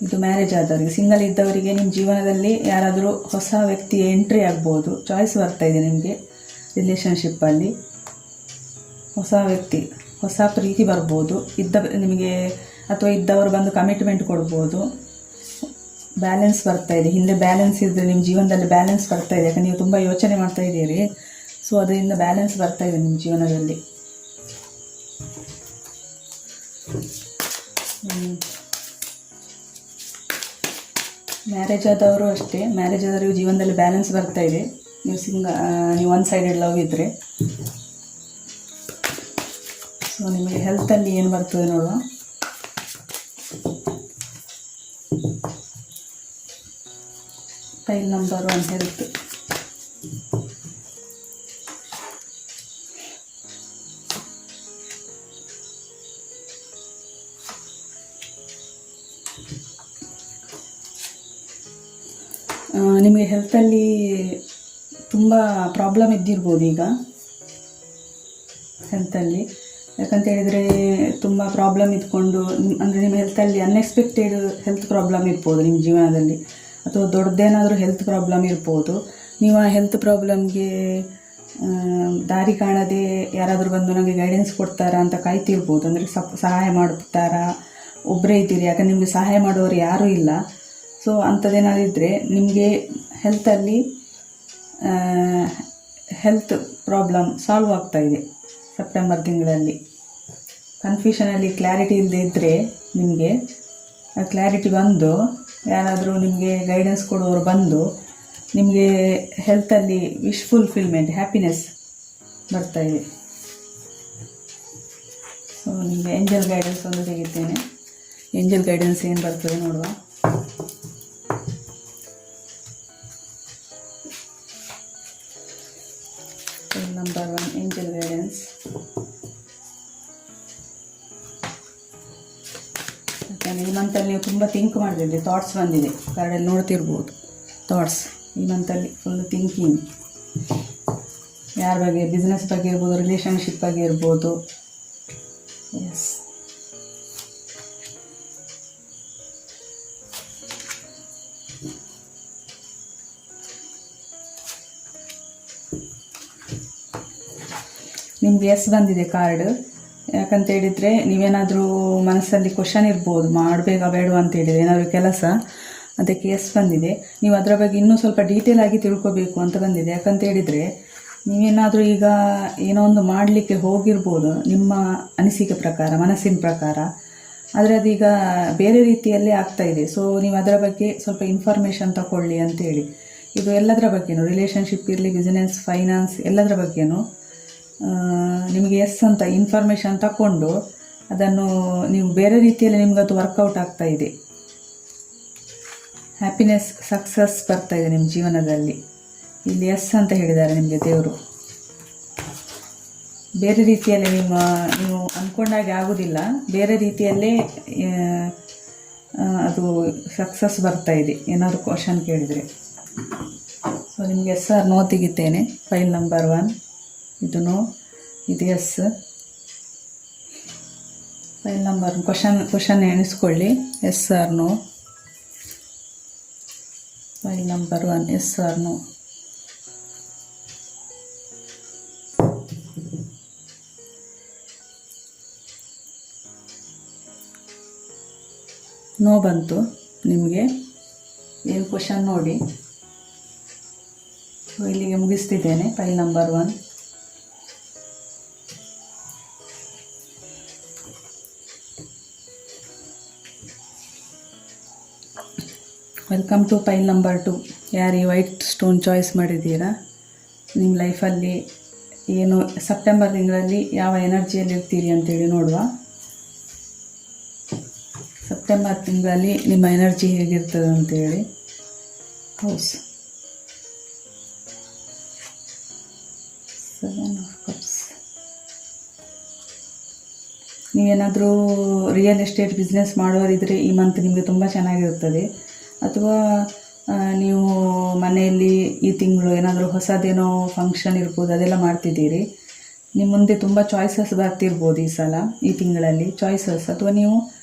ಇದು ಮ್ಯಾರೇಜ್ ಆದವರಿಗೆ. ಸಿಂಗಲ್ ಇದ್ದವರಿಗೆ ನಿಮ್ಮ ಜೀವನದಲ್ಲಿ ಯಾರಾದರೂ ಹೊಸ ವ್ಯಕ್ತಿ ಎಂಟ್ರಿ ಆಗ್ಬೋದು. ಚಾಯ್ಸ್ ಬರ್ತಾಯಿದೆ ನಿಮಗೆ ರಿಲೇಷನ್ಶಿಪ್ಪಲ್ಲಿ. ಹೊಸ ವ್ಯಕ್ತಿ, ಹೊಸ ಪ್ರೀತಿ ಬರ್ಬೋದು ನಿಮಗೆ, ಅಥವಾ ಇದ್ದವರು ಬಂದು ಕಮಿಟ್ಮೆಂಟ್ ಕೊಡ್ಬೋದು. ಬ್ಯಾಲೆನ್ಸ್ ಬರ್ತಾಯಿದೆ. ಹಿಂದೆ ಬ್ಯಾಲೆನ್ಸ್ ಇದ್ದರೆ ನಿಮ್ಮ ಜೀವನದಲ್ಲಿ ಬ್ಯಾಲೆನ್ಸ್ ಬರ್ತಾಯಿದೆ. ಯಾಕಂದರೆ ನೀವು ತುಂಬ ಯೋಚನೆ ಮಾಡ್ತಾ ಇದ್ದೀರಿ. ಸೊ ಅದರಿಂದ ಬ್ಯಾಲೆನ್ಸ್ ಬರ್ತಾಯಿದೆ ನಿಮ್ಮ ಜೀವನದಲ್ಲಿ. ಮ್ಯಾರೇಜ್ ಆದವರು ಅಷ್ಟೇ. ಮ್ಯಾರೇಜ್ ಆದವರಿಗೂ ಜೀವನದಲ್ಲಿ ಬ್ಯಾಲೆನ್ಸ್ ಬರ್ತಾಯಿದೆ. ನೀವು ಒನ್ ಸೈಡೆಡ್ ಲವ್ ಇದ್ದರೆ. ಸೊ ನಿಮಗೆ ಹೆಲ್ತಲ್ಲಿ ಏನು ಬರ್ತದೆ ನೋಡುವ. File number 1 health. ನಿಮಗೆ ಹೆಲ್ತಲ್ಲಿ ತುಂಬ ಪ್ರಾಬ್ಲಮ್ ಇದ್ದಿರ್ಬೋದು ಈಗ ಹೆಲ್ತಲ್ಲಿ. ಯಾಕಂತೇಳಿದರೆ ತುಂಬ ಪ್ರಾಬ್ಲಮ್ ಇದ್ಕೊಂಡು ಅಂದರೆ ನಿಮ್ಮ ಹೆಲ್ತಲ್ಲಿ ಅನ್ಎಕ್ಸ್ಪೆಕ್ಟೆಡ್ ಹೆಲ್ತ್ ಪ್ರಾಬ್ಲಮ್ ಇರ್ಬೋದು ನಿಮ್ಮ ಜೀವನದಲ್ಲಿ. ಅಥವಾ ದೊಡ್ಡದೇನಾದರೂ ಹೆಲ್ತ್ ಪ್ರಾಬ್ಲಮ್ ಇರ್ಬೋದು. ನೀವು ಆ ಹೆಲ್ತ್ ಪ್ರಾಬ್ಲಮ್ಗೆ ದಾರಿ ಕಾಣದೆ ಯಾರಾದರೂ ಬಂದು ನನಗೆ ಗೈಡೆನ್ಸ್ ಕೊಡ್ತಾರಾ ಅಂತ ಕಾಯ್ತಿರ್ಬೋದು. ಅಂದರೆ ಸಹಾಯ ಮಾಡ್ತಾರಾ, ಒಬ್ಬರೇ ಇದ್ದೀರಿ, ಯಾಕಂದರೆ ನಿಮಗೆ ಸಹಾಯ ಮಾಡೋರು ಯಾರೂ ಇಲ್ಲ. ಸೊ ಅಂಥದ್ದೇನಾದಿದ್ದರೆ ನಿಮಗೆ ಹೆಲ್ತಲ್ಲಿ ಹೆಲ್ತ್ ಪ್ರಾಬ್ಲಮ್ ಸಾಲ್ವ್ ಆಗ್ತಾಯಿದೆ ಸೆಪ್ಟೆಂಬರ್ ತಿಂಗಳಲ್ಲಿ. ಕನ್ಫ್ಯೂಷನಲ್ಲಿ ಕ್ಲಾರಿಟಿ ಇಲ್ಲದೆ ಇದ್ದರೆ ನಿಮಗೆ ಕ್ಲಾರಿಟಿ ಬಂದು ಯಾರಾದರೂ ನಿಮಗೆ ಗೈಡೆನ್ಸ್ ಕೊಡೋರು ಬಂದು ನಿಮಗೆ ಹೆಲ್ತಲ್ಲಿ ವಿಶ್ ಫುಲ್ಫಿಲ್ಮೆಂಟ್, ಹ್ಯಾಪಿನೆಸ್ ಬರ್ತಾಯಿದೆ. ಸೊ ನಿಮಗೆ ಏಂಜಲ್ ಗೈಡೆನ್ಸ್ ಒಂದು ತೆಗಿತೇನೆ. ಏಂಜಲ್ ಗೈಡೆನ್ಸ್ ಏನು ಬರ್ತದೆ ನೋಡುವ. Number 1 angel guidance. ಯಾಕಂದರೆ ಈ ಮಂತಲ್ಲಿ ನೀವು ತುಂಬ ಥಿಂಕ್ ಮಾಡಿದ್ರಿ, ಥಾಟ್ಸ್ ಬಂದಿದೆ, ಕಾರ್ಡಲ್ಲಿ ನೋಡ್ತಿರ್ಬೋದು ಥಾಟ್ಸ್. ಈ ಮಂತಲ್ಲಿ ಫುಲ್ ಥಿಂಕಿಂಗ್, ಯಾರ ಬಗ್ಗೆ, ಬಿಸ್ನೆಸ್ ಬಗ್ಗೆ ಇರ್ಬೋದು, ರಿಲೇಷನ್ಶಿಪ್ ಬಗ್ಗೆ ಇರ್ಬೋದು. ಎಸ್, ನಿಮ್ಗೆ ಎಸ್ ಬಂದಿದೆ ಕಾರ್ಡ್. ಯಾಕಂತ ಹೇಳಿದರೆ ನೀವೇನಾದರೂ ಮನಸ್ಸಲ್ಲಿ ಕ್ವಶನ್ ಇರ್ಬೋದು, ಮಾಡಬೇಕಾ ಬೇಡವಾ ಅಂತೇಳಿದರೆ ಏನಾದರೂ ಕೆಲಸ, ಅದಕ್ಕೆ ಎಸ್ ಬಂದಿದೆ. ನೀವು ಅದರ ಬಗ್ಗೆ ಇನ್ನೂ ಸ್ವಲ್ಪ ಡೀಟೇಲ್ ಆಗಿ ತಿಳ್ಕೊಬೇಕು ಅಂತ ಬಂದಿದೆ. ಯಾಕಂತ ಹೇಳಿದರೆ ನೀವೇನಾದರೂ ಈಗ ಏನೋ ಒಂದು ಮಾಡಲಿಕ್ಕೆ ಹೋಗಿರ್ಬೋದು ನಿಮ್ಮ ಅನಿಸಿಕೆ ಪ್ರಕಾರ, ಮನಸ್ಸಿನ ಪ್ರಕಾರ, ಆದರೆ ಅದೀಗ ಬೇರೆ ರೀತಿಯಲ್ಲೇ ಆಗ್ತಾಯಿದೆ. ಸೊ ನೀವು ಅದರ ಬಗ್ಗೆ ಸ್ವಲ್ಪ ಇನ್ಫಾರ್ಮೇಷನ್ ತಗೊಳ್ಳಿ ಅಂತೇಳಿ. ಇದು ಎಲ್ಲದರ ಬಗ್ಗೆನೂ, ರಿಲೇಷನ್ಶಿಪ್ ಇರಲಿ, ಬಿಸ್ನೆಸ್, ಫೈನಾನ್ಸ್, ಎಲ್ಲದರ ಬಗ್ಗೆನೂ ನಿಮಗೆ ಎಸ್ ಅಂತ ಇನ್ಫಾರ್ಮೇಷನ್ ತಗೊಂಡು ಅದನ್ನು ನೀವು ಬೇರೆ ರೀತಿಯಲ್ಲಿ ನಿಮಗದು ವರ್ಕೌಟ್ ಆಗ್ತಾಯಿದೆ. ಹ್ಯಾಪಿನೆಸ್, ಸಕ್ಸಸ್ ಬರ್ತಾಯಿದೆ ನಿಮ್ಮ ಜೀವನದಲ್ಲಿ. ಇಲ್ಲಿ ಎಸ್ ಅಂತ ಹೇಳಿದ್ದಾರೆ ನಿಮಗೆ ದೇವರು. ಬೇರೆ ರೀತಿಯಲ್ಲಿ ನೀವು ಅಂದ್ಕೊಂಡಾಗೆ ಆಗೋದಿಲ್ಲ, ಬೇರೆ ರೀತಿಯಲ್ಲೇ ಅದು ಸಕ್ಸಸ್ ಬರ್ತಾ ಇದೆ ಏನಾದರೂ ಕ್ವಶನ್ ಕೇಳಿದರೆ. ಸೊ ನಿಮಗೆ ಎಸ್ ಆರ್ ನೋ ತೆಗಿತೇನೆ. ಫೈಲ್ ನಂಬರ್ 1 ಇದು ನೋ, ಇದು ಎಸ್. ಫೈಲ್ ನಂಬರ್ ಕ್ವಶನ್ ಎಣಿಸ್ಕೊಳ್ಳಿ. Yes or no. Pile number 1 yes or no. No ಬಂತು ನಿಮಗೆ. ಏನು ಕ್ವಶನ್ ನೋಡಿ. ಸೊ ಇಲ್ಲಿಗೆ ಮುಗಿಸ್ತಿದ್ದೇನೆ pile number 1. Welcome to file number 2. ಯಾರು ಈ ವೈಟ್ ಸ್ಟೋನ್ ಚಾಯ್ಸ್ ಮಾಡಿದ್ದೀರಾ, ನಿಮ್ಮ ಲೈಫಲ್ಲಿ ಏನು ಸೆಪ್ಟೆಂಬರ್ ತಿಂಗಳಲ್ಲಿ ಯಾವ ಎನರ್ಜಿಯಲ್ಲಿ ಇರ್ತೀರಿ ಅಂತೇಳಿ ನೋಡುವ. ಸೆಪ್ಟೆಂಬರ್ ತಿಂಗಳಲ್ಲಿ ನಿಮ್ಮ ಎನರ್ಜಿ ಹೇಗಿರ್ತದೆ ಅಂತೇಳಿ. House 7 of cups. ನೀವೇನಾದರೂ ರಿಯಲ್ ಎಸ್ಟೇಟ್ ಬಿಸ್ನೆಸ್ ಮಾಡೋರಿದ್ದರೆ ಈ ಮಂತ್ ನಿಮಗೆ ತುಂಬ ಚೆನ್ನಾಗಿರ್ತದೆ. ಅಥವಾ ನೀವು ಮನೆಯಲ್ಲಿ ಈ ತಿಂಗಳು ಏನಾದರೂ ಹೊಸದೇನೋ ಫಂಕ್ಷನ್ ಇರ್ಬೋದು, ಅದೆಲ್ಲ ಮಾಡ್ತಿದ್ದೀರಿ. ನಿಮ್ಮ ಮುಂದೆ ತುಂಬ ಚಾಯ್ಸಸ್ ಬರ್ತಿರ್ಬೋದು ಈ ಸಲ, ಈ ತಿಂಗಳಲ್ಲಿ ಚಾಯ್ಸಸ್. ಅಥವಾ ನೀವು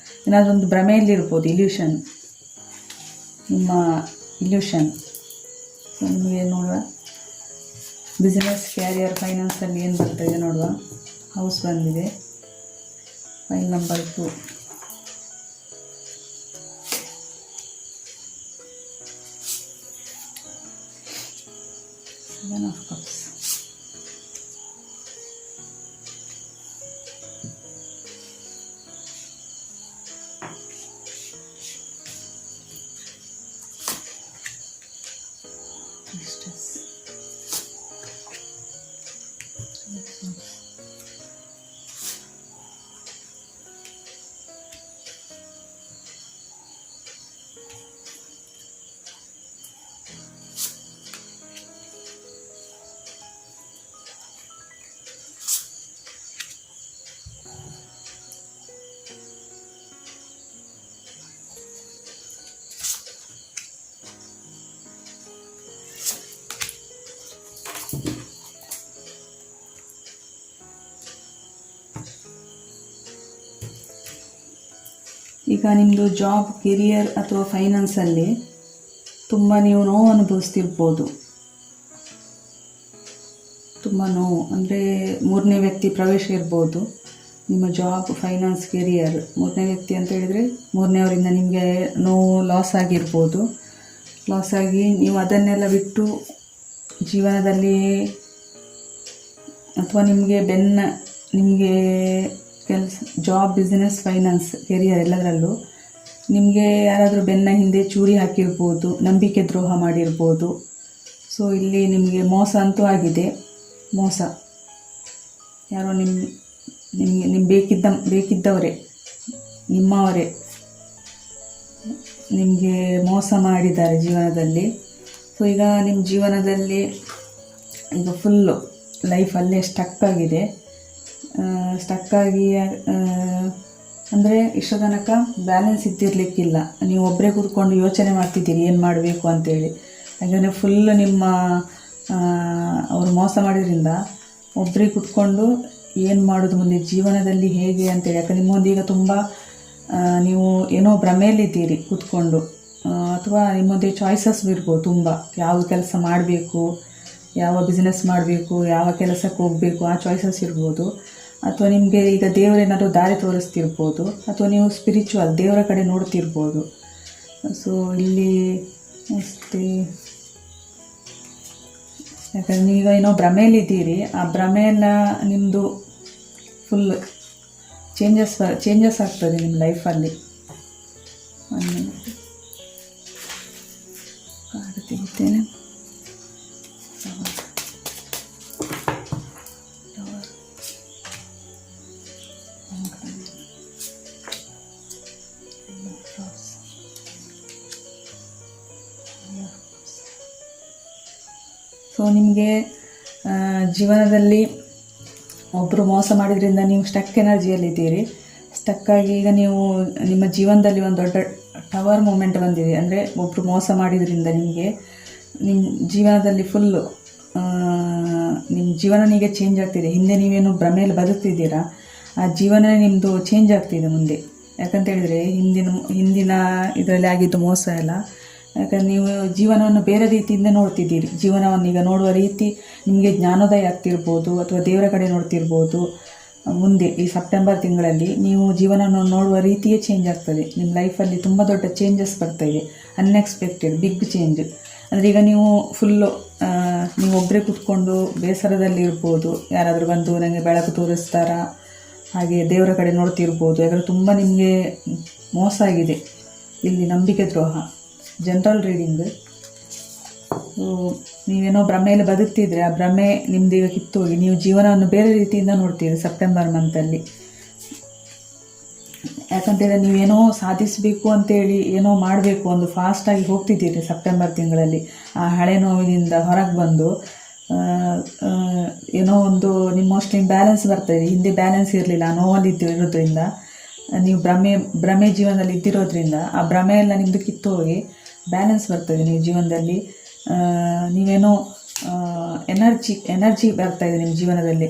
ಏನಾದರೂ ಒಂದು ಭ್ರಮೆಯಲ್ಲಿರ್ಬೋದು, ಇಲ್ಯೂಷನ್, ನಿಮ್ಮ ಇಲ್ಯೂಷನ್. ಸೊ ನಿಮಗೆ ನೋಡುವ ಬಿಸ್ನೆಸ್, ಕ್ಯಾರಿಯರ್, ಫೈನಾನ್ಸಲ್ಲಿ ಏನು ಬರ್ತಾಯಿದೆ ನೋಡುವ. ಹೌಸ್ ಬಂದಿದೆ. Pile number 2. Seven of Cups. Priestess. ಈಗ ನಿಮ್ಮದು ಜಾಬ್, ಕೆರಿಯರ್ ಅಥವಾ ಫೈನಾನ್ಸಲ್ಲಿ ತುಂಬ ನೀವು ನೋವು ಅನುಭವಿಸ್ತಿರ್ಬೋದು. ತುಂಬ ನೋವು ಅಂದರೆ 3ನೇ ವ್ಯಕ್ತಿ ಪ್ರವೇಶ ಇರ್ಬೋದು. ನಿಮ್ಮ ಜಾಬ್, ಫೈನಾನ್ಸ್, ಕೆರಿಯರ್, 3ನೇ ವ್ಯಕ್ತಿ ಅಂತ ಹೇಳಿದರೆ 3ನೇವರಿಂದ ನಿಮಗೆ ನೋವು, ಲಾಸ್ ಆಗಿರ್ಬೋದು. ಲಾಸ್ ಆಗಿ ನೀವು ಅದನ್ನೆಲ್ಲ ಬಿಟ್ಟು ಜೀವನದಲ್ಲಿ ಅಥವಾ ನಿಮಗೆ ಕೆಲಸ, ಜಾಬ್, ಬಿಸ್ನೆಸ್, ಫೈನಾನ್ಸ್, ಕೆರಿಯರ್ ಎಲ್ಲದರಲ್ಲೂ ನಿಮಗೆ ಯಾರಾದರೂ ಬೆನ್ನ ಹಿಂದೆ ಚೂರಿ ಹಾಕಿರ್ಬೋದು, ನಂಬಿಕೆ ದ್ರೋಹ ಮಾಡಿರ್ಬೋದು. ಸೊ ಇಲ್ಲಿ ನಿಮಗೆ ಮೋಸ ಅಂತೂ ಆಗಿದೆ. ಮೋಸ ಯಾರೋ ನಿಮಗೆ ಬೇಕಿದ್ದವರೇ, ನಿಮ್ಮವರೇ ನಿಮಗೆ ಮೋಸ ಮಾಡಿದ್ದಾರೆ ಜೀವನದಲ್ಲಿ. ಸೊ ಈಗ ನಿಮ್ಮ ಜೀವನದಲ್ಲಿ ಈಗ ಫುಲ್ಲು ಲೈಫಲ್ಲೇ ಸ್ಟಕ್ ಆಗಿದೆ. ಸ್ಟಕ್ಕಾಗಿ ಅಂದರೆ ಇಷ್ಟು ತನಕ ಬ್ಯಾಲೆನ್ಸ್ ಇದ್ದಿರಲಿಕ್ಕಿಲ್ಲ. ನೀವು ಒಬ್ಬರೇ ಕೂತ್ಕೊಂಡು ಯೋಚನೆ ಮಾಡ್ತಿದ್ದೀರಿ ಏನು ಮಾಡಬೇಕು ಅಂತೇಳಿ. ಯಾಕಂದರೆ ಫುಲ್ ಅವರು ಮೋಸ ಮಾಡಿದ್ರಿಂದ ಒಬ್ಬರೇ ಕೂತ್ಕೊಂಡು ಏನು ಮಾಡೋದು ಮುಂದೆ ಜೀವನದಲ್ಲಿ ಹೇಗೆ ಅಂತೇಳಿ. ಯಾಕಂದರೆ ನಿಮ್ಮೊಂದೀಗ ತುಂಬ ನೀವು ಏನೋ ಭ್ರಮೆಯಲ್ಲಿದ್ದೀರಿ ಕೂತ್ಕೊಂಡು. ಅಥವಾ ನಿಮ್ಮೊಂದೇ ಚಾಯ್ಸಸ್ ಇರ್ಬೋದು ತುಂಬ, ಯಾವ ಕೆಲಸ ಮಾಡಬೇಕು, ಯಾವ ಬಿಸ್ನೆಸ್ ಮಾಡಬೇಕು, ಯಾವ ಕೆಲಸಕ್ಕೆ ಹೋಗಬೇಕು, ಆ ಚಾಯ್ಸಸ್ ಇರ್ಬೋದು. ಅಥವಾ ನಿಮಗೆ ಈಗ ದೇವರೇನಾದರೂ ದಾರಿ ತೋರಿಸ್ತಿರ್ಬೋದು. ಅಥವಾ ನೀವು ಸ್ಪಿರಿಚುವಲ್ ದೇವರ ಕಡೆ ನೋಡ್ತಿರ್ಬೋದು. ಸೊ ಇಲ್ಲಿ ಅಷ್ಟೇ, ಯಾಕಂದರೆ ನೀವೀಗ ಏನೋ ಭ್ರಮೆಯಲ್ಲಿದ್ದೀರಿ. ಆ ಭ್ರಮೆಯೆಲ್ಲ ನಿಮ್ಮದು ಫುಲ್ ಚೇಂಜಸ್ ಆಗ್ತದೆ ನಿಮ್ಮ ಲೈಫಲ್ಲಿ. ಕಾರ್ಡ್ ತೆಗಿತೇನೆ. ಸೊ ನಿಮಗೆ ಜೀವನದಲ್ಲಿ ಒಬ್ಬರು ಮೋಸ ಮಾಡಿದ್ರಿಂದ ನೀವು ಸ್ಟಕ್ ಎನರ್ಜಿಯಲ್ಲಿದ್ದೀರಿ. ಸ್ಟಕ್ಕಾಗಿ ಈಗ ನೀವು ನಿಮ್ಮ ಜೀವನದಲ್ಲಿ ಒಂದು ದೊಡ್ಡ ಟವರ್ ಮೂಮೆಂಟ್ ಬಂದಿದೆ. ಅಂದರೆ ಒಬ್ಬರು ಮೋಸ ಮಾಡಿದ್ರಿಂದ ನಿಮಗೆ ನಿಮ್ಮ ಜೀವನದಲ್ಲಿ ಫುಲ್ಲು ನಿಮ್ಮ ಜೀವನನಿಗೆ ಚೇಂಜ್ ಆಗ್ತಿದೆ. ಹಿಂದೆ ನೀವೇನು ಭ್ರಮೆಯಲ್ಲಿ ಬದುಕ್ತಿದ್ದೀರಾ, ಆ ಜೀವನನೇ ನಿಮ್ಮದು ಚೇಂಜ್ ಆಗ್ತಿದೆ ಮುಂದೆ. ಯಾಕಂತೇಳಿದರೆ ಹಿಂದಿನ ಇದರಲ್ಲಿ ಆಗಿದ್ದು ಮೋಸ ಎಲ್ಲ. ಯಾಕಂದರೆ ನೀವು ಜೀವನವನ್ನು ಬೇರೆ ರೀತಿಯಿಂದ ನೋಡ್ತಿದ್ದೀರಿ. ಜೀವನವನ್ನು ಈಗ ನೋಡುವ ರೀತಿ ನಿಮಗೆ ಜ್ಞಾನೋದಯ ಆಗ್ತಿರ್ಬೋದು, ಅಥವಾ ದೇವರ ಕಡೆ ನೋಡ್ತಿರ್ಬೋದು. ಮುಂದೆ ಈ ಸೆಪ್ಟೆಂಬರ್ ತಿಂಗಳಲ್ಲಿ ನೀವು ಜೀವನವನ್ನು ನೋಡುವ ರೀತಿಯೇ ಚೇಂಜ್ ಆಗ್ತದೆ. ನಿಮ್ಮ ಲೈಫಲ್ಲಿ ತುಂಬ ದೊಡ್ಡ ಚೇಂಜಸ್ ಬರ್ತಾಯಿದೆ, ಅನ್ಎಕ್ಸ್ಪೆಕ್ಟೆಡ್ ಬಿಗ್ ಚೇಂಜ್. ಅಂದರೆ ಈಗ ನೀವು ಫುಲ್ಲು ನೀವು ಒಬ್ಬರೇ ಕೂತ್ಕೊಂಡು ಬೇಸರದಲ್ಲಿರ್ಬೋದು. ಯಾರಾದರೂ ಬಂದು ನನಗೆ ಬೆಳಕು ತೋರಿಸ್ತಾರಾ, ಹಾಗೆ ದೇವರ ಕಡೆ ನೋಡ್ತಿರ್ಬೋದು. ಯಾಕಂದರೆ ತುಂಬ ನಿಮಗೆ ಮೋಸ ಆಗಿದೆ ಇಲ್ಲಿ, ನಂಬಿಕೆ ದ್ರೋಹ. General reading. ನೀವೇನೋ ಭ್ರಮೆಯಲ್ಲಿ ಬದುಕ್ತಿದ್ರೆ ಆ ಭ್ರಮೆ ನಿಮ್ದೀಗ ಕಿತ್ತೋಗಿ ನೀವು ಜೀವನವನ್ನು ಬೇರೆ ರೀತಿಯಿಂದ ನೋಡ್ತೀರಿ ಸೆಪ್ಟೆಂಬರ್ ಮಂತಲ್ಲಿ. ಯಾಕಂತೇಳಿದ್ರೆ ನೀವೇನೋ ಸಾಧಿಸಬೇಕು ಅಂತೇಳಿ ಏನೋ ಮಾಡಬೇಕು, ಒಂದು ಫಾಸ್ಟಾಗಿ ಹೋಗ್ತಿದ್ದೀರಿ ಸೆಪ್ಟೆಂಬರ್ ತಿಂಗಳಲ್ಲಿ. ಆ ಹಳೆ ನೋವಿನಿಂದ ಹೊರಗೆ ಬಂದು ಏನೋ ಒಂದು ನಿಮ್ಮ ಮೋಸ್ಟ್ಲಿ ಬ್ಯಾಲೆನ್ಸ್ ಬರ್ತಾಯಿದೆ. ಹಿಂದೆ ಬ್ಯಾಲೆನ್ಸ್ ಇರಲಿಲ್ಲ, ಆ ನೋವಲ್ಲಿ ಇರೋದ್ರಿಂದ, ನೀವು ಭ್ರಮೆ ಜೀವನದಲ್ಲಿ ಇದ್ದಿರೋದ್ರಿಂದ ಆ ಭ್ರಮೆ ಎಲ್ಲ ನಿಮ್ಮದು ಕಿತ್ತೋಗಿ ಬ್ಯಾಲೆನ್ಸ್ ಬರ್ತದೆ ನೀವು ಜೀವನದಲ್ಲಿ. ನೀವೇನೋ ಎನರ್ಜಿ ಬರ್ತಾಯಿದೆ ನಿಮ್ಮ ಜೀವನದಲ್ಲಿ.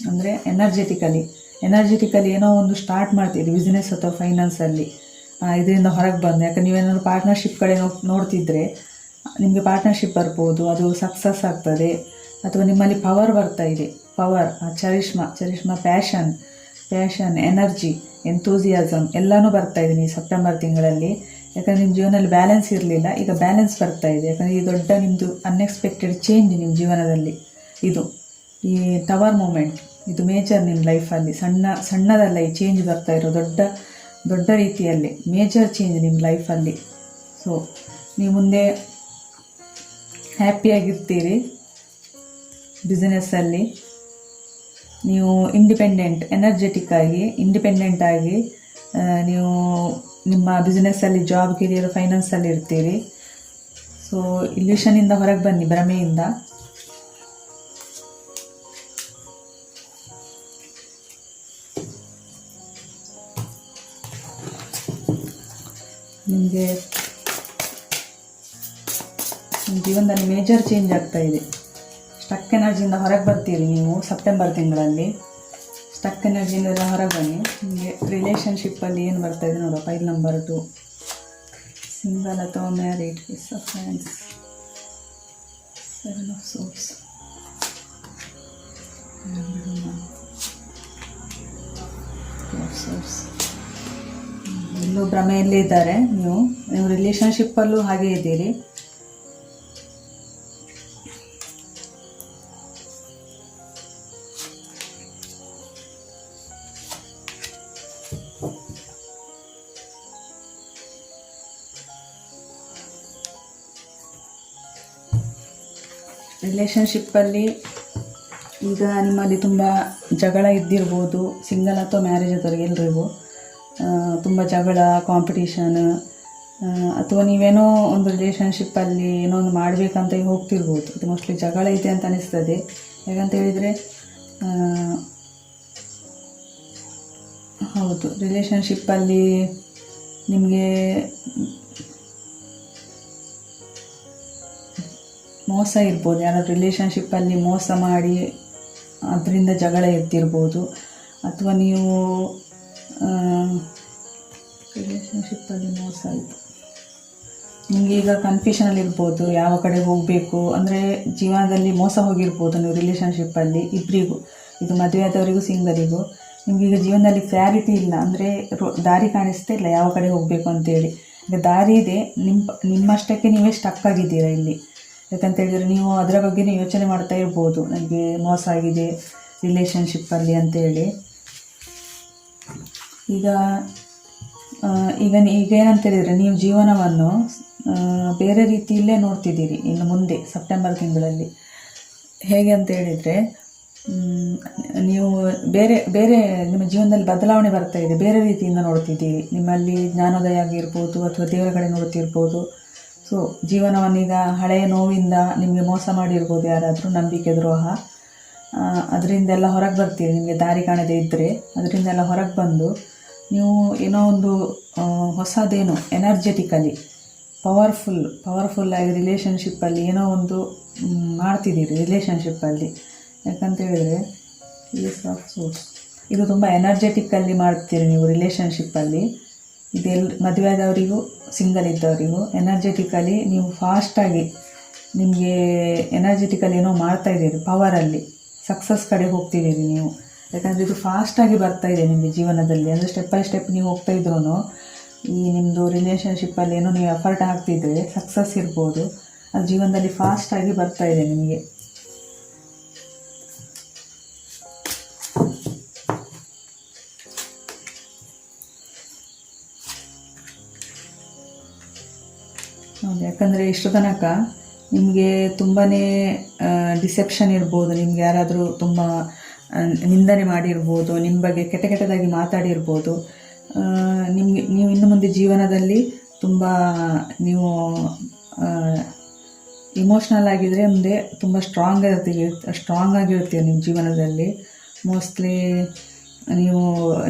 ಅಂದರೆ ಎನರ್ಜೆಟಿಕಲಿ ಏನೋ ಒಂದು ಸ್ಟಾರ್ಟ್ ಮಾಡ್ತೀರಿ, ಬಿಸ್ನೆಸ್ ಅಥವಾ ಫೈನಾನ್ಸಲ್ಲಿ. ಇದರಿಂದ ಹೊರಗೆ ಬಂದು, ಯಾಕಂದ್ರೆ ನೀವೇನಾದ್ರು ಪಾರ್ಟ್ನರ್ಶಿಪ್ ಕಡೆ ನೋಡ್ತಿದ್ರೆ ನಿಮಗೆ ಪಾರ್ಟ್ನರ್ಶಿಪ್ ಬರ್ಬೋದು, ಅದು ಸಕ್ಸಸ್ ಆಗ್ತದೆ. ಅಥವಾ ನಿಮ್ಮಲ್ಲಿ ಪವರ್ ಬರ್ತಾಯಿದೆ, power, Charishma, passion, energy, enthusiasm ಎಲ್ಲನೂ ಬರ್ತಾಯಿದೆ ಈ ಸೆಪ್ಟೆಂಬರ್ ತಿಂಗಳಲ್ಲಿ. ಯಾಕಂದರೆ ನಿಮ್ಮ ಜೀವನದಲ್ಲಿ ಬ್ಯಾಲೆನ್ಸ್ ಇರಲಿಲ್ಲ, ಈಗ ಬ್ಯಾಲೆನ್ಸ್ ಬರ್ತಾಯಿದೆ. ಯಾಕಂದರೆ ಈ ದೊಡ್ಡ ನಿಮ್ಮದು ಅನ್ಎಕ್ಸ್ಪೆಕ್ಟೆಡ್ ಚೇಂಜ್ ನಿಮ್ಮ ಜೀವನದಲ್ಲಿ. ಈ ಟವರ್ ಮೂಮೆಂಟ್ ಇದು ಮೇಜರ್ ನಿಮ್ಮ ಲೈಫಲ್ಲಿ. ಸಣ್ಣದಲ್ಲ ಈ ಚೇಂಜ್ ಬರ್ತಾ ಇರೋ, ದೊಡ್ಡ ರೀತಿಯಲ್ಲಿ ಮೇಜರ್ ಚೇಂಜ್ ನಿಮ್ಮ ಲೈಫಲ್ಲಿ. ಸೊ ನೀವು ಮುಂದೆ ಹ್ಯಾಪಿಯಾಗಿರ್ತೀರಿ ಬಿಸ್ನೆಸ್ಸಲ್ಲಿ. ನೀವು ಇಂಡಿಪೆಂಡೆಂಟ್ ಆಗಿ ನೀವು ನಿಮ್ಮ ಬಿಸ್ನೆಸ್ಸಲ್ಲಿ, ಜಾಬ್, ಕೆರಿಯರ್, ಫೈನಾನ್ಸಲ್ಲಿ ಇರ್ತೀರಿ. ಸೊ ಇಲ್ಯೂಷನಿಂದ ಹೊರಗೆ ಬನ್ನಿ, ಭ್ರಮೆಯಿಂದ. ನಿಮಗೆ ನಿಮ್ಮ ಜೀವನದಲ್ಲಿ ಮೇಜರ್ ಚೇಂಜ್ ಆಗ್ತಾ ಇದೆ. ಸ್ಟಕ್ ಎನರ್ಜಿಯಿಂದ ಹೊರಗೆ ಬರ್ತೀರಿ ನೀವು ಸೆಪ್ಟೆಂಬರ್ ತಿಂಗಳಲ್ಲಿ. ಸ್ಟಕ್ ಎನರ್ಜಿಯಿಂದ ಹೊರಗೆ ಬನ್ನಿ. ನಿಮಗೆ ರಿಲೇಷನ್ಶಿಪ್ಪಲ್ಲಿ ಏನು ಬರ್ತಾ ಇದೆ ನೋಡುವ. ಫೈಲ್ ನಂಬರ್ 2, ಸಿಂಗಲ್ ಅಥವಾ married, ace of hands, 7 of swords, ಎಲ್ಲೂ ಭ್ರಮೆಯಲ್ಲೇ ಇದ್ದಾರೆ ನೀವು ರಿಲೇಷನ್ಶಿಪ್ಪಲ್ಲೂ ಹಾಗೇ ಇದ್ದೀರಿ. ರಿಲೇಷನ್ಶಿಪ್ಪಲ್ಲಿ ಈಗ ನಿಮ್ಮಲ್ಲಿ ತುಂಬ ಜಗಳ ಇದ್ದಿರ್ಬೋದು. ಸಿಂಗಲ್ ಅಥವಾ ಮ್ಯಾರೇಜ್ ಆದವ್ರಿಗೆ ಎಲ್ರಿಗೂ ತುಂಬ ಜಗಳ, ಕಾಂಪಿಟೀಷನ್, ಅಥವಾ ನೀವೇನೋ ಒಂದು ರಿಲೇಷನ್ಶಿಪ್ಪಲ್ಲಿ ಏನೋ ಒಂದು ಮಾಡಬೇಕಂತ ಹೋಗ್ತಿರ್ಬೋದು. ಅದು ಮೋಸ್ಟ್ಲಿ ಜಗಳ ಇದೆ ಅಂತ ಅನಿಸ್ತದೆ. ಯಾಕಂತ ಹೇಳಿದರೆ ಹೌದು, ರಿಲೇಷನ್ಶಿಪ್ಪಲ್ಲಿ ನಿಮಗೆ ಮೋಸ ಇರ್ಬೋದು. ಯಾರಾದರೂ ರಿಲೇಷನ್ಶಿಪ್ಪಲ್ಲಿ ಮೋಸ ಮಾಡಿ ಅದರಿಂದ ಜಗಳ ಇರ್ತಿರ್ಬೋದು. ಅಥವಾ ನೀವು ರಿಲೇಷನ್ಶಿಪ್ಪಲ್ಲಿ ಮೋಸ ಆಯಿತು, ನಿಮಗೆ ಈಗ ಕನ್ಫ್ಯೂಷನಲ್ಲಿ ಇರ್ಬೋದು, ಯಾವ ಕಡೆ ಹೋಗಬೇಕು. ಅಂದರೆ ಜೀವನದಲ್ಲಿ ಮೋಸ ಹೋಗಿರ್ಬೋದು ನೀವು ರಿಲೇಷನ್ಶಿಪ್ಪಲ್ಲಿ. ಇಬ್ಬರಿಗೂ, ಇದು ಮದುವೆ ಆದವರಿಗೂ ಸಿಂಗಲಿಗೂ, ನಿಮಗೀಗ ಜೀವನದಲ್ಲಿ ಕ್ಲಾರಿಟಿ ಇಲ್ಲ. ಅಂದರೆ ದಾರಿ ಕಾಣಿಸ್ತಾ ಇಲ್ಲ ಯಾವ ಕಡೆ ಹೋಗಬೇಕು ಅಂತೇಳಿ. ಈಗ ದಾರಿ ಇದೆ, ನಿಮ್ಮಷ್ಟಕ್ಕೆ ನೀವೇ ಸ್ಟಕ್ ಆಗಿದ್ದೀರಾ ಇಲ್ಲಿ. ಯಾಕಂತೇಳಿದರೆ ನೀವು ಅದರ ಬಗ್ಗೆನೇ ಯೋಚನೆ ಮಾಡ್ತಾ ಇರ್ಬೋದು, ನನಗೆ ಮೋಸ ಆಗಿದೆ ರಿಲೇಷನ್ಶಿಪ್ಪಲ್ಲಿ ಅಂತೇಳಿ. ಈಗ ಏನಂತೇಳಿದರೆ ನೀವು ಜೀವನವನ್ನು ಬೇರೆ ರೀತಿಯಲ್ಲೇ ನೋಡ್ತಿದ್ದೀರಿ ಇನ್ನು ಮುಂದೆ ಸೆಪ್ಟೆಂಬರ್ ತಿಂಗಳಲ್ಲಿ. ಹೇಗೆ ಅಂತ ಹೇಳಿದರೆ ನೀವು ಬೇರೆ ನಿಮ್ಮ ಜೀವನದಲ್ಲಿ ಬದಲಾವಣೆ ಬರ್ತಾ ಇದೆ, ಬೇರೆ ರೀತಿಯಿಂದ ನೋಡ್ತಿದ್ದೀರಿ. ನಿಮ್ಮಲ್ಲಿ ಜ್ಞಾನೋದಯ ಆಗಿರ್ಬೋದು, ಅಥವಾ ದೇವರ ಕಡೆ ನೋಡ್ತಿರ್ಬೋದು. ಸೊ ಜೀವನವನ್ನೀಗ ಹಳೆಯ ನೋವಿಂದ ನಿಮಗೆ ಮೋಸ ಮಾಡಿರ್ಬೋದು ಯಾರಾದರೂ, ನಂಬಿಕೆ ದ್ರೋಹ. ಅದರಿಂದೆಲ್ಲ ಹೊರಗೆ ಬರ್ತೀರಿ. ನಿಮಗೆ ದಾರಿ ಕಾಣದೇ ಇದ್ದರೆ ಅದರಿಂದೆಲ್ಲ ಹೊರಗೆ ಬಂದು ನೀವು ಏನೋ ಒಂದು ಹೊಸದೇನು ಎನರ್ಜೆಟಿಕಲಿ ಪವರ್ಫುಲ್ಲಾಗಿ ರಿಲೇಷನ್ಶಿಪ್ಪಲ್ಲಿ ಏನೋ ಒಂದು ಮಾಡ್ತಿದ್ದೀರಿ ರಿಲೇಷನ್ಶಿಪ್ಪಲ್ಲಿ. ಯಾಕಂತ ಹೇಳಿದರೆ ಈಸ್ ಆಫ್ ಸೋರ್ಸ್ ಇದು ತುಂಬ ಎನರ್ಜೆಟಿಕಲ್ಲಿ ಮಾಡ್ತೀರಿ ನೀವು ರಿಲೇಷನ್ಶಿಪ್ಪಲ್ಲಿ. ಮದುವೆ ಆದವರಿಗೂ ಸಿಂಗಲ್ ಇದ್ದವರಿಗೂ ಎನರ್ಜೆಟಿಕಲಿ ನೀವು ಫಾಸ್ಟಾಗಿ ನಿಮಗೆ ಎನರ್ಜೆಟಿಕಲಿ ಏನೋ ಮಾಡ್ತಾಯಿದ್ದೀರಿ, ಪವರಲ್ಲಿ ಸಕ್ಸಸ್ ಕಡೆ ಹೋಗ್ತಿದ್ದೀರಿ ನೀವು. ಯಾಕಂದರೆ ಇದು ಫಾಸ್ಟಾಗಿ ಬರ್ತಾಯಿದೆ ನಿಮಗೆ ಜೀವನದಲ್ಲಿ. ಅಂದರೆ ಸ್ಟೆಪ್ ಬೈ ಸ್ಟೆಪ್ ನೀವು ಹೋಗ್ತಾಯಿದ್ರೂ ಈ ನಿಮ್ಮದು ರಿಲೇಷನ್ಶಿಪ್ಪಲ್ಲಿ ಏನೋ ನೀವು ಎಫರ್ಟ್ ಹಾಕ್ತಿದ್ರೆ ಸಕ್ಸಸ್ ಇರ್ಬೋದು. ಅದು ಜೀವನದಲ್ಲಿ ಫಾಸ್ಟಾಗಿ ಬರ್ತಾಯಿದೆ ನಿಮಗೆ. ಹೌದು, ಯಾಕಂದರೆ ಇಷ್ಟು ತನಕ ನಿಮಗೆ ತುಂಬಾ ಡಿಸೆಪ್ಷನ್ ಇರ್ಬೋದು. ನಿಮ್ಗೆ ಯಾರಾದರೂ ತುಂಬ ನಿಂದನೆ ಮಾಡಿರ್ಬೋದು, ನಿಮ್ಮ ಬಗ್ಗೆ ಕೆಟ್ಟದಾಗಿ ಮಾತಾಡಿರ್ಬೋದು. ನೀವು ಇನ್ನು ಮುಂದೆ ಜೀವನದಲ್ಲಿ ತುಂಬ ನೀವು ಇಮೋಷ್ನಲ್ ಆಗಿದ್ದರೆ ಮುಂದೆ ತುಂಬ ಸ್ಟ್ರಾಂಗ್ ಆಗಿರ್ತೀವಿ ನಿಮ್ಮ ಜೀವನದಲ್ಲಿ. ಮೋಸ್ಟ್ಲಿ ನೀವು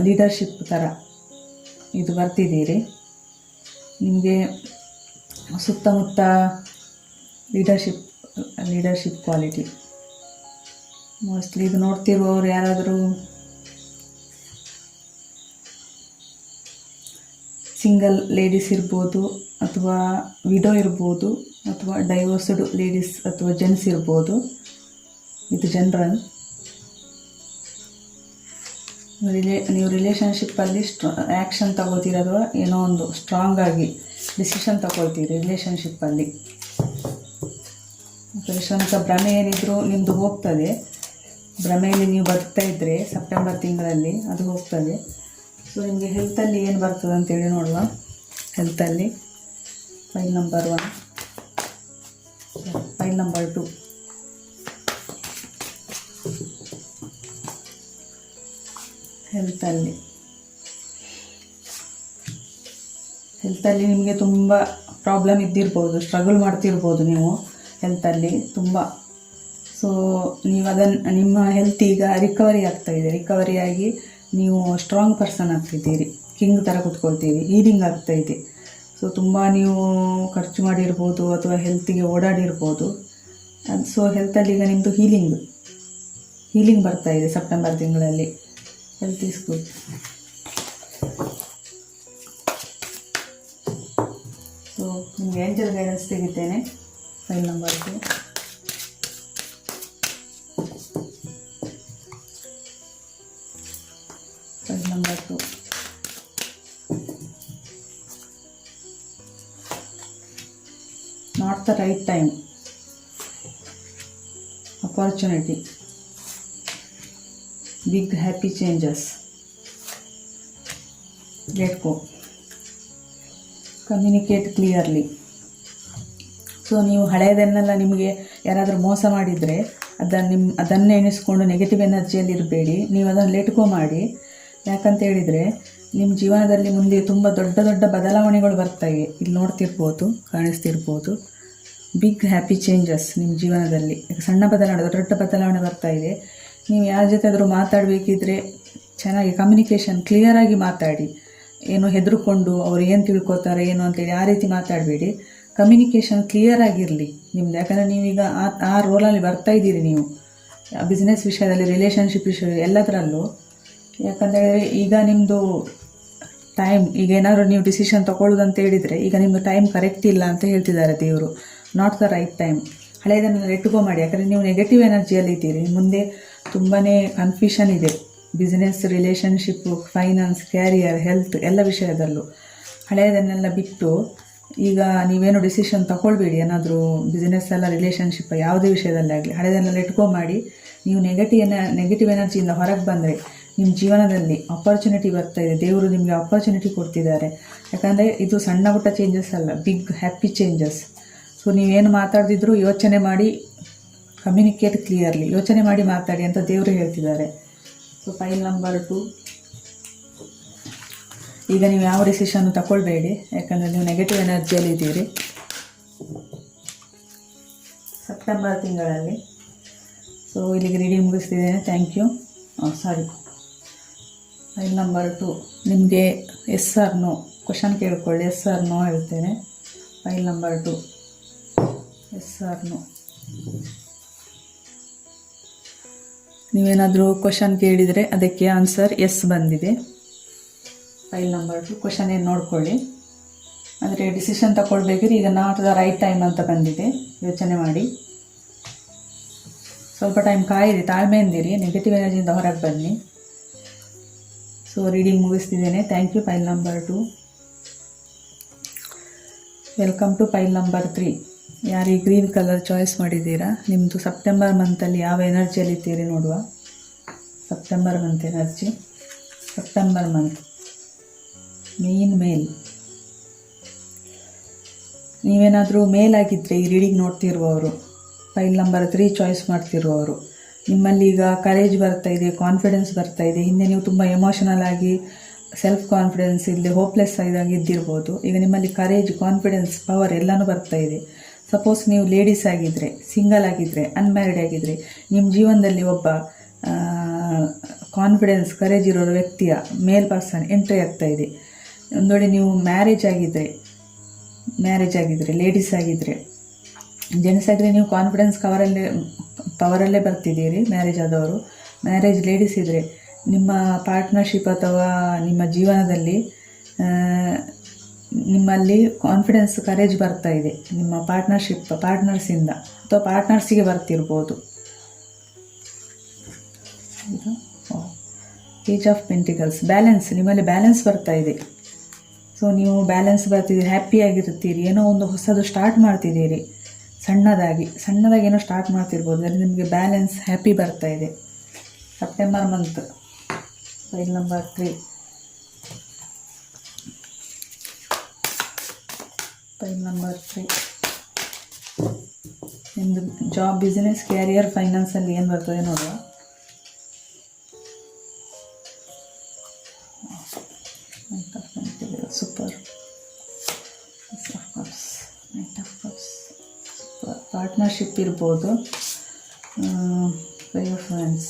ಲೀಡರ್ಶಿಪ್ ಥರ ಇದು ಬರ್ತಿದ್ದೀರಿ. ನಿಮಗೆ ಸುತ್ತಮುತ್ತ ಲೀಡರ್ಶಿಪ್ ಕ್ವಾಲಿಟಿ ಮೋಸ್ಟ್ಲಿ ಇದು ನೋಡ್ತಿರುವವರು ಯಾರಾದರೂ ಸಿಂಗಲ್ ಲೇಡೀಸ್ ಇರ್ಬೋದು, ಅಥವಾ ವಿಡೋ ಇರ್ಬೋದು, ಅಥವಾ ಡೈವೋರ್ಸ್ಡ್ ಲೇಡೀಸ್ ಅಥವಾ ಜೆಂಟ್ಸ್ ಇರ್ಬೋದು. ಇದು ಜನರಲ್. ನೀವು ರಿಲೇಷನ್ಶಿಪ್ಪಲ್ಲಿ ಆ್ಯಕ್ಷನ್ ತಗೋತೀರಲ್ವ, ಏನೋ ಒಂದು ಸ್ಟ್ರಾಂಗ್ ಆಗಿ ಡಿಸಿಷನ್ ತಗೊಳ್ತೀರಿ ರಿಲೇಷನ್ಶಿಪ್ಪಲ್ಲಿ. ಶ್ರಮಿಕ ಭ್ರಮೆ ಏನಿದ್ರು ನಿಮ್ಮದು ಹೋಗ್ತದೆ. ಭ್ರಮೆಯಲ್ಲಿ ನೀವು ಬದುಕ್ತಾ ಇದ್ದರೆ ಸೆಪ್ಟೆಂಬರ್ ತಿಂಗಳಲ್ಲಿ ಅದು ಹೋಗ್ತದೆ. ಸೊ ನಿಮಗೆ ಹೆಲ್ತಲ್ಲಿ ಏನು ಬರ್ತದೆ ಅಂತೇಳಿ ನೋಡುವ. ಹೆಲ್ತಲ್ಲಿ ಫೈಲ್ ನಂಬರ್ 1, ಫೈಲ್ ನಂಬರ್ 2. ಹೆಲ್ತಲ್ಲಿ ನಿಮಗೆ ತುಂಬ ಪ್ರಾಬ್ಲಮ್ ಇದ್ದಿರ್ಬೋದು, ಸ್ಟ್ರಗಲ್ ಮಾಡ್ತಿರ್ಬೋದು ನೀವು ಹೆಲ್ತಲ್ಲಿ ತುಂಬ. ಸೊ ನೀವು ನಿಮ್ಮ ಹೆಲ್ತ್ ಈಗ ರಿಕವರಿ ಆಗ್ತಾಯಿದೆ. ರಿಕವರಿಯಾಗಿ ನೀವು ಸ್ಟ್ರಾಂಗ್ ಪರ್ಸನ್ ಆಗ್ತಿದ್ದೀರಿ, ಕಿಂಗ್ ಥರ ಕೂತ್ಕೊಳ್ತೀರಿ, ಹೀಲಿಂಗ್ ಆಗ್ತಾಯಿದೆ. ಸೊ ತುಂಬ ನೀವು ಖರ್ಚು ಮಾಡಿರ್ಬೋದು ಅಥವಾ ಹೆಲ್ತಿಗೆ ಓಡಾಡಿರ್ಬೋದು. ಸೊ ಹೆಲ್ತಲ್ಲಿ ಈಗ ನಿಮ್ಮದು ಹೀಲಿಂಗ್ ಬರ್ತಾಯಿದೆ ಸೆಪ್ಟೆಂಬರ್ ತಿಂಗಳಲ್ಲಿ. Health is good. ಸೊ ನಿಮಗೆ ಏಂಜಲ್ ಗೈಡೆನ್ಸ್ ತೆಗಿತೇನೆ. Pile number 2. Pile number 2. Not the right time. Opportunity. Big happy changes. Let go. Communicate clearly. So ನೀವು ಹಳೆಯದನ್ನೆಲ್ಲ ನಿಮಗೆ ಯಾರಾದರೂ ಮೋಸ ಮಾಡಿದರೆ ಅದನ್ನೇ ಎಣಿಸ್ಕೊಂಡು ನೆಗೆಟಿವ್ ಎನರ್ಜಿಯಲ್ಲಿ ಇರಬೇಡಿ. ನೀವು ಅದನ್ನು ಲೆಟ್ ಗೋ ಮಾಡಿ. ಯಾಕಂತ ಹೇಳಿದರೆ ನಿಮ್ಮ ಜೀವನದಲ್ಲಿ ಮುಂದೆ ತುಂಬ ದೊಡ್ಡ ಬದಲಾವಣೆಗಳು ಬರ್ತಾಯಿವೆ. ಇಲ್ಲಿ ನೋಡ್ತಿರ್ಬೋದು, ಕಾಣಿಸ್ತಿರ್ಬೋದು. ಬಿಗ್ ಹ್ಯಾಪಿ ಚೇಂಜಸ್ ನಿಮ್ಮ ಜೀವನದಲ್ಲಿ. ಸಣ್ಣ ಬದಲಾವಣೆ, ದೊಡ್ಡ ಬದಲಾವಣೆ ಬರ್ತಾಯಿದೆ. ನೀವು ಯಾರ ಜೊತೆ ಆದರೂ ಮಾತಾಡಬೇಕಿದ್ರೆ ಚೆನ್ನಾಗಿ ಕಮ್ಯುನಿಕೇಷನ್ ಕ್ಲಿಯರಾಗಿ ಮಾತಾಡಿ. ಏನು ಹೆದರ್ಕೊಂಡು ಅವ್ರು ಏನು ತಿಳ್ಕೊತಾರೆ ಏನು ಅಂತೇಳಿ ಆ ರೀತಿ ಮಾತಾಡಬೇಡಿ. ಕಮ್ಯುನಿಕೇಷನ್ ಕ್ಲಿಯರಾಗಿರಲಿ ನಿಮ್ಮದು. ಯಾಕಂದರೆ ನೀವೀಗ ಆ ರೋಲಲ್ಲಿ ಬರ್ತಾಯಿದ್ದೀರಿ. ನೀವು ಬಿಸ್ನೆಸ್ ವಿಷಯದಲ್ಲಿ, ರಿಲೇಷನ್ಶಿಪ್ ವಿಷಯ ಎಲ್ಲದರಲ್ಲೂ. ಯಾಕಂದರೆ ಈಗ ನಿಮ್ಮದು ಟೈಮ್, ಈಗ ಏನಾದರೂ ನೀವು ಡಿಸಿಷನ್ ತೊಗೊಳ್ಳೋದಂತ ಹೇಳಿದರೆ ಈಗ ನಿಮ್ಮದು ಟೈಮ್ ಕರೆಕ್ಟ್ ಇಲ್ಲ ಅಂತ ಹೇಳ್ತಿದ್ದಾರೆ ದೇವರು. Not the right time. ಹಳೆಯದನ್ನು ಲೆಟ್ ಗೋ ಮಾಡಿ. ಯಾಕಂದರೆ ನೀವು ನೆಗೆಟಿವ್ ಎನರ್ಜಿಯಲ್ಲಿ ಇದ್ದೀರಿ. ಮುಂದೆ ತುಂಬಾ ಕನ್ಫ್ಯೂಷನ್ ಇದೆ. Business, relationship, finance, carrier, health ಎಲ್ಲ ವಿಷಯದಲ್ಲೂ. ಹಳೆಯದನ್ನೆಲ್ಲ ಬಿಟ್ಟು ಈಗ ನೀವೇನು ಡಿಸಿಷನ್ ತಗೊಳ್ಬೇಡಿ. ಏನಾದರೂ ಬಿಸ್ನೆಸ್ ಎಲ್ಲ, ರಿಲೇಷನ್ಶಿಪ್ ಯಾವುದೇ ವಿಷಯದಲ್ಲೇ ಆಗಲಿ ಹಳೆಯದನ್ನೆಲ್ಲ ಲೆಟ್ ಗೋ ಮಾಡಿ. ನೀವು ನೆಗೆಟಿವ್ ಎನರ್ಜಿಯಿಂದ ಹೊರಗೆ ಬಂದರೆ ನಿಮ್ಮ ಜೀವನದಲ್ಲಿ ಅಪರ್ಚುನಿಟಿ ಬರ್ತಾಯಿದೆ. ದೇವರು ನಿಮಗೆ ಅಪರ್ಚುನಿಟಿ ಕೊಡ್ತಿದ್ದಾರೆ. ಯಾಕಂದರೆ ಇದು ಸಣ್ಣ ಪುಟ್ಟ ಚೇಂಜಸ್ ಅಲ್ಲ, ಬಿಗ್ ಹ್ಯಾಪಿ ಚೇಂಜಸ್. ಸೊ ನೀವೇನು ಮಾತಾಡ್ತಿದ್ರು ಯೋಚನೆ ಮಾಡಿ, ಕಮ್ಯುನಿಕೇಟ್ ಕ್ಲಿಯರ್ಲಿ, ಯೋಚನೆ ಮಾಡಿ ಮಾತಾಡಿ ಅಂತ ದೇವರು ಹೇಳ್ತಿದ್ದಾರೆ. So file number 2. ಈಗ ನೀವು ಯಾವ ಡಿಸಿಷನ್ ತಗೊಳ್ಬೇಡಿ. ಯಾಕಂದರೆ ನೀವು ನೆಗೆಟಿವ್ ಎನರ್ಜಿಯಲ್ಲಿ ಇದ್ದೀರಿ ಸೆಪ್ಟೆಂಬರ್ ತಿಂಗಳಲ್ಲಿ. ಸೊ ಇಲ್ಲಿಗೆ ರೀಡಿಂಗ್ ಮುಗಿಸ್ತಿದ್ದೇನೆ. Thank you. Sorry, pile number 2 ನಿಮಗೆ ಎಸ್ ಆರ್ ನೋ ಕ್ವಶನ್ ಕೇಳ್ಕೊಳ್ಳಿ. ಎಸ್ ಆರ್ ನೋ ಹೇಳ್ತೇನೆ. Pile number 2 yes or no. ನೀವೇನಾದರೂ ಕ್ವಶನ್ ಕೇಳಿದರೆ ಅದಕ್ಕೆ ಆನ್ಸರ್ ಎಸ್ ಬಂದಿದೆ. ಫೈಲ್ ನಂಬರ್ 2 ಕ್ವಶನ್ ಏನು ನೋಡ್ಕೊಳ್ಳಿ. ಅಂದರೆ ಡಿಸಿಷನ್ ತಗೊಳ್ಬೇಕಿದ್ರೆ ಈಗ ನಾಟ್ ದ ರೈಟ್ ಟೈಮ್ ಅಂತ ಬಂದಿದೆ. ಯೋಚನೆ ಮಾಡಿ, ಸ್ವಲ್ಪ ಟೈಮ್ ಕಾಯಿರಿ, ತಾಳ್ಮೆಯಿಂದಿರಿ, ನೆಗೆಟಿವ್ ಎನರ್ಜಿಯಿಂದ ಹೊರಗೆ ಬನ್ನಿ. ಸೊ ರೀಡಿಂಗ್ ಮುಗಿಸ್ತಿದ್ದೇನೆ. Thank you. Pile number 2. Welcome to file number 3. ಯಾರು ಈ ಗ್ರೀನ್ ಕಲರ್ ಚಾಯ್ಸ್ ಮಾಡಿದ್ದೀರಾ, ನಿಮ್ಮದು ಸೆಪ್ಟೆಂಬರ್ ಮಂತಲ್ಲಿ ಯಾವ ಎನರ್ಜಿಯಲ್ಲಿದ್ದೀರಿ ನೋಡುವ. September month energy. September month male. ನೀವೇನಾದರೂ ಮೇಲ್ ಆಗಿದ್ದರೆ ಈ ರೀಡಿಂಗ್ ನೋಡ್ತಿರುವವರು, ಫೈಲ್ ನಂಬರ್ 3 ಚಾಯ್ಸ್ ಮಾಡ್ತಿರುವವರು, ನಿಮ್ಮಲ್ಲಿ ಈಗ ಕರೇಜ್ ಬರ್ತಾ ಇದೆ, ಕಾನ್ಫಿಡೆನ್ಸ್ ಬರ್ತಾ ಇದೆ. ಹಿಂದೆ ನೀವು ತುಂಬ ಎಮೋಷನಲ್ ಆಗಿ ಸೆಲ್ಫ್ ಕಾನ್ಫಿಡೆನ್ಸ್ ಇಲ್ಲದೆ ಹೋಪ್ಲೆಸ್ ಆಗಿ ಇದ್ದಿರ್ಬೋದು. ಈಗ ನಿಮ್ಮಲ್ಲಿ ಕರೇಜ್, ಕಾನ್ಫಿಡೆನ್ಸ್, ಪವರ್ ಎಲ್ಲನೂ ಬರ್ತಾ ಇದೆ. ಸಪೋಸ್ ನೀವು ಲೇಡೀಸ್ ಆಗಿದ್ದರೆ, ಸಿಂಗಲ್ ಆಗಿದ್ದರೆ, ಅನ್ಮ್ಯಾರಿಡ್ ಆಗಿದ್ದರೆ, ನಿಮ್ಮ ಜೀವನದಲ್ಲಿ ಒಬ್ಬ ಕಾನ್ಫಿಡೆನ್ಸ್, ಕರೇಜ್ ಇರೋ ವ್ಯಕ್ತಿಯ ಮೇಲ್ ಪರ್ಸನ್ ಎಂಟ್ರಿ ಆಗ್ತಾ ಇದೆ. ಒಂದು ವೇಳೆ ನೀವು ಮ್ಯಾರೇಜ್ ಆಗಿದ್ದರೆ, ಲೇಡೀಸ್ ಆಗಿದ್ದರೆ, ಜೆಂಟ್ಸ್ ಆಗಿದ್ರೆ ನೀವು ಕಾನ್ಫಿಡೆನ್ಸ್ ಪವರಲ್ಲೇ ಬರ್ತಿದ್ದೀರಿ. ಮ್ಯಾರೇಜ್ ಆದವರು, ಮ್ಯಾರೇಜ್ ಲೇಡೀಸ್ ಇದ್ದರೆ ನಿಮ್ಮ ಪಾರ್ಟ್ನರ್ಶಿಪ್ ಅಥವಾ ನಿಮ್ಮ ಜೀವನದಲ್ಲಿ ನಿಮ್ಮಲ್ಲಿ ಕಾನ್ಫಿಡೆನ್ಸ್, ಕರೇಜ್ ಬರ್ತಾ ಇದೆ. ನಿಮ್ಮ ಪಾರ್ಟ್ನರ್ಸಿಂದ ಅಥವಾ ಪಾರ್ಟ್ನರ್ಸಿಗೆ ಬರ್ತಿರ್ಬೋದು. Ace of pentacles. ಬ್ಯಾಲೆನ್ಸ್, ನಿಮ್ಮಲ್ಲಿ ಬ್ಯಾಲೆನ್ಸ್ ಬರ್ತಾ ಇದೆ. ಸೊ ನೀವು ಬ್ಯಾಲೆನ್ಸ್ ಬರ್ತಿದ್ದೀರಿ, ಹ್ಯಾಪಿಯಾಗಿರ್ತೀರಿ, ಏನೋ ಒಂದು ಹೊಸದು ಸ್ಟಾರ್ಟ್ ಮಾಡ್ತಿದ್ದೀರಿ. ಸಣ್ಣದಾಗಿ ಏನೋ ಸ್ಟಾರ್ಟ್ ಮಾಡ್ತಿರ್ಬೋದು. ಅದರಲ್ಲಿ ನಿಮಗೆ ಬ್ಯಾಲೆನ್ಸ್, ಹ್ಯಾಪಿ ಬರ್ತಾ ಇದೆ. September month. File number 3. File number 3 ನಿಮ್ಮದು ಜಾಬ್, ಬಿಸ್ನೆಸ್, ಕ್ಯಾರಿಯರ್, ಫೈನಾನ್ಸಲ್ಲಿ ಏನು ಬರ್ತದೆ ನೋಡುವ. ಸೂಪರ್. ಪಾರ್ಟ್ನರ್ಶಿಪ್ ಇರ್ಬೋದು. Five of friends,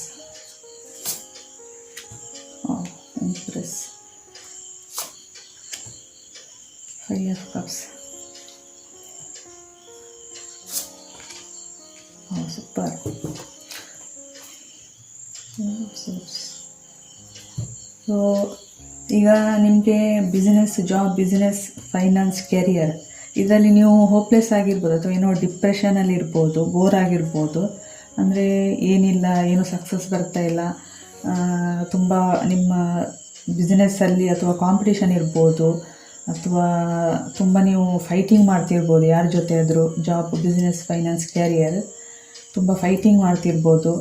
Impress, five of cups. Super. So ಈಗ ನಿಮಗೆ business, job, business, finance, career ಇದರಲ್ಲಿ ನೀವು ಹೋಪ್ಲೆಸ್ ಆಗಿರ್ಬೋದು ಅಥವಾ ಏನೋ ಡಿಪ್ರೆಷನಲ್ಲಿ ಇರ್ಬೋದು, ಬೋರ್ ಆಗಿರ್ಬೋದು. ಅಂದರೆ ಏನಿಲ್ಲ, ಏನೂ ಸಕ್ಸಸ್ ಬರ್ತಾ ಇಲ್ಲ, ತುಂಬ ನಿಮ್ಮ ಬಿಸ್ನೆಸ್ಸಲ್ಲಿ ಅಥವಾ ಕಾಂಪಿಟೇಷನ್ ಇರ್ಬೋದು, ಅಥವಾ ತುಂಬ ನೀವು ಫೈಟಿಂಗ್ ಮಾಡ್ತಿರ್ಬೋದು ಯಾರ ಜೊತೆ ಆದರೂ. ಜಾಬ್, ಬಿಸ್ನೆಸ್, ಫೈನಾನ್ಸ್, ಕ್ಯಾರಿಯರ್ ತುಂಬ ಫೈಟಿಂಗ್ ಮಾಡ್ತಿರ್ಬೋದು,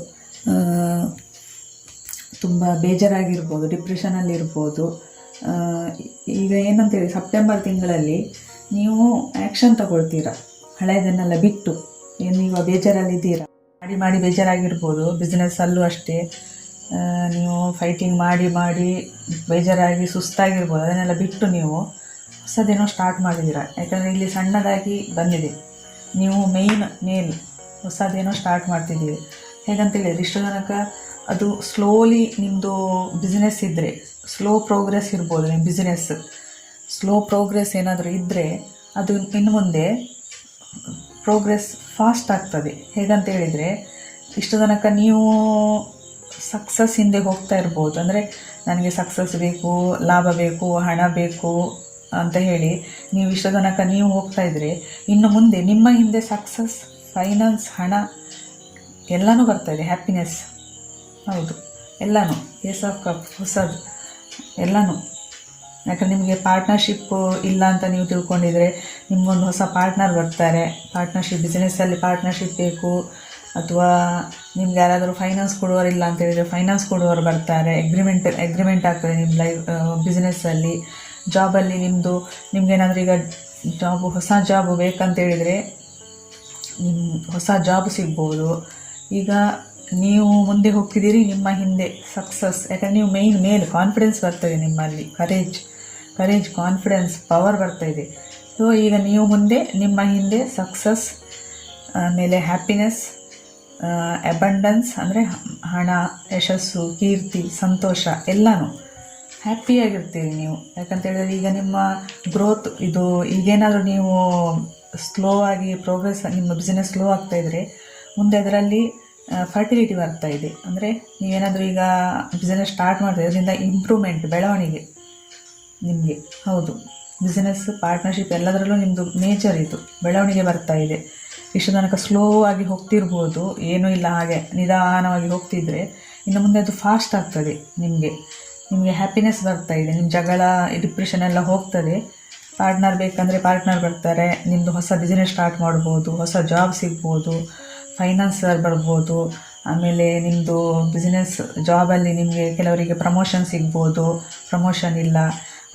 ತುಂಬ ಬೇಜಾರಾಗಿರ್ಬೋದು, ಡಿಪ್ರೆಷನಲ್ಲಿರ್ಬೋದು. ಈಗ ಏನಂತೇಳಿ ಸೆಪ್ಟೆಂಬರ್ ತಿಂಗಳಲ್ಲಿ ನೀವು ಆ್ಯಕ್ಷನ್ ತಗೊಳ್ತೀರಾ, ಹಳೆಯದನ್ನೆಲ್ಲ ಬಿಟ್ಟು. ಏನೀಗ ಬೇಜಾರಲ್ಲಿದ್ದೀರಾ, ಮಾಡಿ ಬೇಜಾರಾಗಿರ್ಬೋದು. ಬಿಸ್ನೆಸ್ಸಲ್ಲೂ ಅಷ್ಟೇ, ನೀವು ಫೈಟಿಂಗ್ ಮಾಡಿ ಬೇಜಾರಾಗಿ ಸುಸ್ತಾಗಿರ್ಬೋದು. ಅದನ್ನೆಲ್ಲ ಬಿಟ್ಟು ನೀವು ಹೊಸದೇನೋ ಸ್ಟಾರ್ಟ್ ಮಾಡಿದ್ದೀರಾ. ಯಾಕಂದರೆ ಇಲ್ಲಿ ಸಣ್ಣದಾಗಿ ಬಂದಿದೆ, ನೀವು ಮೇಲ್ ಹೊಸದೇನೋ ಸ್ಟಾರ್ಟ್ ಮಾಡ್ತಿದ್ದೀವಿ. ಹೇಗಂತೇಳಿದರೆ ಇಷ್ಟು ತನಕ ಅದು ಸ್ಲೋಲಿ ನಿಮ್ಮದು ಬಿಸ್ನೆಸ್ ಇದ್ದರೆ, ಸ್ಲೋ ಪ್ರೋಗ್ರೆಸ್ ಇರ್ಬೋದು. ನಿಮ್ಮ ಬಿಸ್ನೆಸ್ ಸ್ಲೋ ಪ್ರೋಗ್ರೆಸ್ ಏನಾದರೂ ಇದ್ದರೆ ಅದು ಇನ್ನು ಮುಂದೆ ಪ್ರೋಗ್ರೆಸ್ ಫಾಸ್ಟ್ ಆಗ್ತದೆ. ಹೇಗಂತ ಹೇಳಿದರೆ ಇಷ್ಟು ತನಕ ನೀವು ಸಕ್ಸಸ್ ಹಿಂದೆ ಹೋಗ್ತಾ ಇರ್ಬೋದು. ಅಂದರೆ ನನಗೆ ಸಕ್ಸಸ್ ಬೇಕು, ಲಾಭ ಬೇಕು, ಹಣ ಬೇಕು ಅಂತ ಹೇಳಿ ನೀವು ಇಷ್ಟು ತನಕ ನೀವು ಹೋಗ್ತಾ ಇದ್ದರೆ, ಇನ್ನು ಮುಂದೆ ನಿಮ್ಮ ಹಿಂದೆ ಸಕ್ಸಸ್, ಫೈನಾನ್ಸ್, ಹಣ ಎಲ್ಲನೂ ಬರ್ತಾಯಿದೆ. ಹ್ಯಾಪಿನೆಸ್, ಹೌದು, ಎಲ್ಲನೂ. ಏಸ್ ಆಫ್ ಕಪ್, ಹೊಸದು ಎಲ್ಲನೂ. ಯಾಕಂದರೆ ನಿಮಗೆ ಪಾರ್ಟ್ನರ್ಶಿಪ್ಪು ಇಲ್ಲ ಅಂತ ನೀವು ತಿಳ್ಕೊಂಡಿದ್ರೆ, ನಿಮಗೊಂದು ಹೊಸ ಪಾರ್ಟ್ನರ್ ಬರ್ತಾರೆ. ಪಾರ್ಟ್ನರ್ಶಿಪ್, ಬಿಸ್ನೆಸ್ಸಲ್ಲಿ ಪಾರ್ಟ್ನರ್ಶಿಪ್ ಬೇಕು, ಅಥವಾ ನಿಮ್ಗೆ ಯಾರಾದರೂ ಫೈನಾನ್ಸ್ ಕೊಡುವವರಿಲ್ಲ ಅಂತ ಹೇಳಿದರೆ ಫೈನಾನ್ಸ್ ಕೊಡುವವರು ಬರ್ತಾರೆ. ಅಗ್ರಿಮೆಂಟ್ ಆಗ್ತದೆ ನಿಮ್ಮ ಬಿಸ್ನೆಸ್ಸಲ್ಲಿ. ಜಾಬಲ್ಲಿ ನಿಮಗೇನಾದರೂ ಈಗ ಹೊಸ ಜಾಬು ಬೇಕಂತೇಳಿದರೆ ಹೊಸ ಜಾಬ್ ಸಿಗ್ಬೋದು. ಈಗ ನೀವು ಮುಂದೆ ಹೋಗ್ತಿದ್ದೀರಿ, ನಿಮ್ಮ ಹಿಂದೆ ಸಕ್ಸಸ್. ಯಾಕಂದರೆ ನೀವು ಮೇಲ್ ಕಾನ್ಫಿಡೆನ್ಸ್ ಬರ್ತದೆ ನಿಮ್ಮಲ್ಲಿ, ಕರೇಜ್, ಕಾನ್ಫಿಡೆನ್ಸ್, ಪವರ್ ಬರ್ತಾಯಿದೆ. ಸೊ ಈಗ ನೀವು ಮುಂದೆ, ನಿಮ್ಮ ಹಿಂದೆ ಸಕ್ಸಸ್, ಆಮೇಲೆ ಹ್ಯಾಪಿನೆಸ್, ಅಬಂಡೆನ್ಸ್ ಅಂದರೆ ಹಣ, ಯಶಸ್ಸು, ಕೀರ್ತಿ, ಸಂತೋಷ ಎಲ್ಲನೂ ಹ್ಯಾಪಿಯಾಗಿರ್ತೀರಿ ನೀವು. ಯಾಕಂತೇಳಿದ್ರೆ ಈಗ ನಿಮ್ಮ ಗ್ರೋತ್ ಇದು ಈಗೇನಾದರೂ ನೀವು ಸ್ಲೋ ಆಗಿ ಪ್ರೋಗ್ರೆಸ್, ನಿಮ್ಮ ಬಿಸ್ನೆಸ್ ಸ್ಲೋ ಆಗ್ತಾಯಿದ್ರೆ ಮುಂದೆ ಅದರಲ್ಲಿ ಫರ್ಟಿಲಿಟಿ ಬರ್ತಾ ಇದೆ. ಅಂದರೆ ನೀವೇನಾದರೂ ಈಗ ಬಿಸ್ನೆಸ್ ಸ್ಟಾರ್ಟ್ ಮಾಡ್ತೀವಿ, ಅದರಿಂದ ಇಂಪ್ರೂವ್ಮೆಂಟ್, ಬೆಳವಣಿಗೆ ನಿಮಗೆ. ಹೌದು, ಬಿಸ್ನೆಸ್, ಪಾರ್ಟ್ನರ್ಶಿಪ್ ಎಲ್ಲದರಲ್ಲೂ ನಿಮ್ಮದು ನೇಚರ್ ಇದು ಬೆಳವಣಿಗೆ ಬರ್ತಾ ಇದೆ. ಇಷ್ಟು ತನಕ ಸ್ಲೋ ಆಗಿ ಹೋಗ್ತಿರ್ಬೋದು, ಏನೂ ಇಲ್ಲ ಹಾಗೆ ನಿಧಾನವಾಗಿ ಹೋಗ್ತಿದ್ರೆ ಇನ್ನು ಮುಂದೆ ಅದು ಫಾಸ್ಟ್ ಆಗ್ತದೆ. ನಿಮಗೆ ಹ್ಯಾಪಿನೆಸ್ ಬರ್ತಾ ಇದೆ. ನಿಮ್ಮ ಜಗಳ, ಡಿಪ್ರೆಷನ್ ಎಲ್ಲ ಹೋಗ್ತದೆ. ಪಾರ್ಟ್ನರ್ ಬೇಕಂದರೆ ಪಾರ್ಟ್ನರ್ ಬರ್ತಾರೆ. ನಿಮ್ಮದು ಹೊಸ ಬಿಸ್ನೆಸ್ ಸ್ಟಾರ್ಟ್ ಮಾಡ್ಬೋದು, ಹೊಸ ಜಾಬ್ ಸಿಗ್ಬೋದು, ಫೈನಾನ್ಸರ್ ಬರ್ಬೋದು. ಆಮೇಲೆ ನಿಮ್ಮದು ಬಿಸ್ನೆಸ್ ಜಾಬಲ್ಲಿ ನಿಮಗೆ ಕೆಲವರಿಗೆ ಪ್ರಮೋಷನ್ ಸಿಗ್ಬೋದು, ಪ್ರಮೋಷನ್ ಇಲ್ಲ.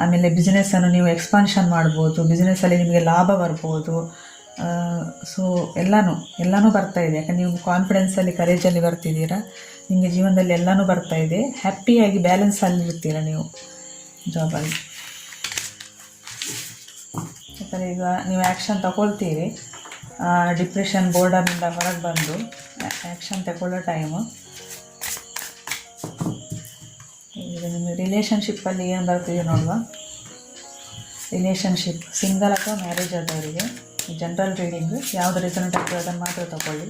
ಆಮೇಲೆ ಬಿಸ್ನೆಸ್ಸನ್ನು ನೀವು ಎಕ್ಸ್ಪಾನ್ಷನ್ ಮಾಡ್ಬೋದು, ಬಿಸ್ನೆಸ್ಸಲ್ಲಿ ನಿಮಗೆ ಲಾಭ ಬರ್ಬೋದು. ಸೊ ಎಲ್ಲನೂ ಬರ್ತಾ ಇದೆ. ಯಾಕಂದರೆ ನೀವು ಕಾನ್ಫಿಡೆನ್ಸಲ್ಲಿ, ಕರೇಜಲ್ಲಿ ಬರ್ತಿದ್ದೀರಾ. ನಿಮಗೆ ಜೀವನದಲ್ಲಿ ಎಲ್ಲನೂ ಬರ್ತಾ ಇದೆ. ಹ್ಯಾಪಿಯಾಗಿ ಬ್ಯಾಲೆನ್ಸಲ್ಲಿರ್ತೀರ ನೀವು ಜಾಬಲ್ಲಿ. ಯಾಕಂದರೆ ಈಗ ನೀವು ಆ್ಯಕ್ಷನ್ ತಗೊಳ್ತೀರಿ, ಡಿಪ್ರೆಷನ್, ಬೋರ್ಡಮಿಂದ ಹೊರಗೆ ಬಂದು ಆ್ಯಕ್ಷನ್ ತಗೊಳ್ಳೋ ಟೈಮು. ಈಗ ನಿಮ್ಮ ರಿಲೇಷನ್ಶಿಪ್ಪಲ್ಲಿ ಏನು ಬರ್ತಿದೆ ನೋಡುವ. ರಿಲೇಷನ್ಶಿಪ್, ಸಿಂಗಲ್ ಅಥವಾ ಮ್ಯಾರೇಜ್ ಆದವರಿಗೆ ಜನರಲ್ ರೀಡಿಂಗ್ ಯಾವುದು ರೆಸೊನೇಟ್ ಆಗ್ತದೆ ಅದನ್ನು ಮಾತ್ರ ತಗೊಳ್ಳಿ.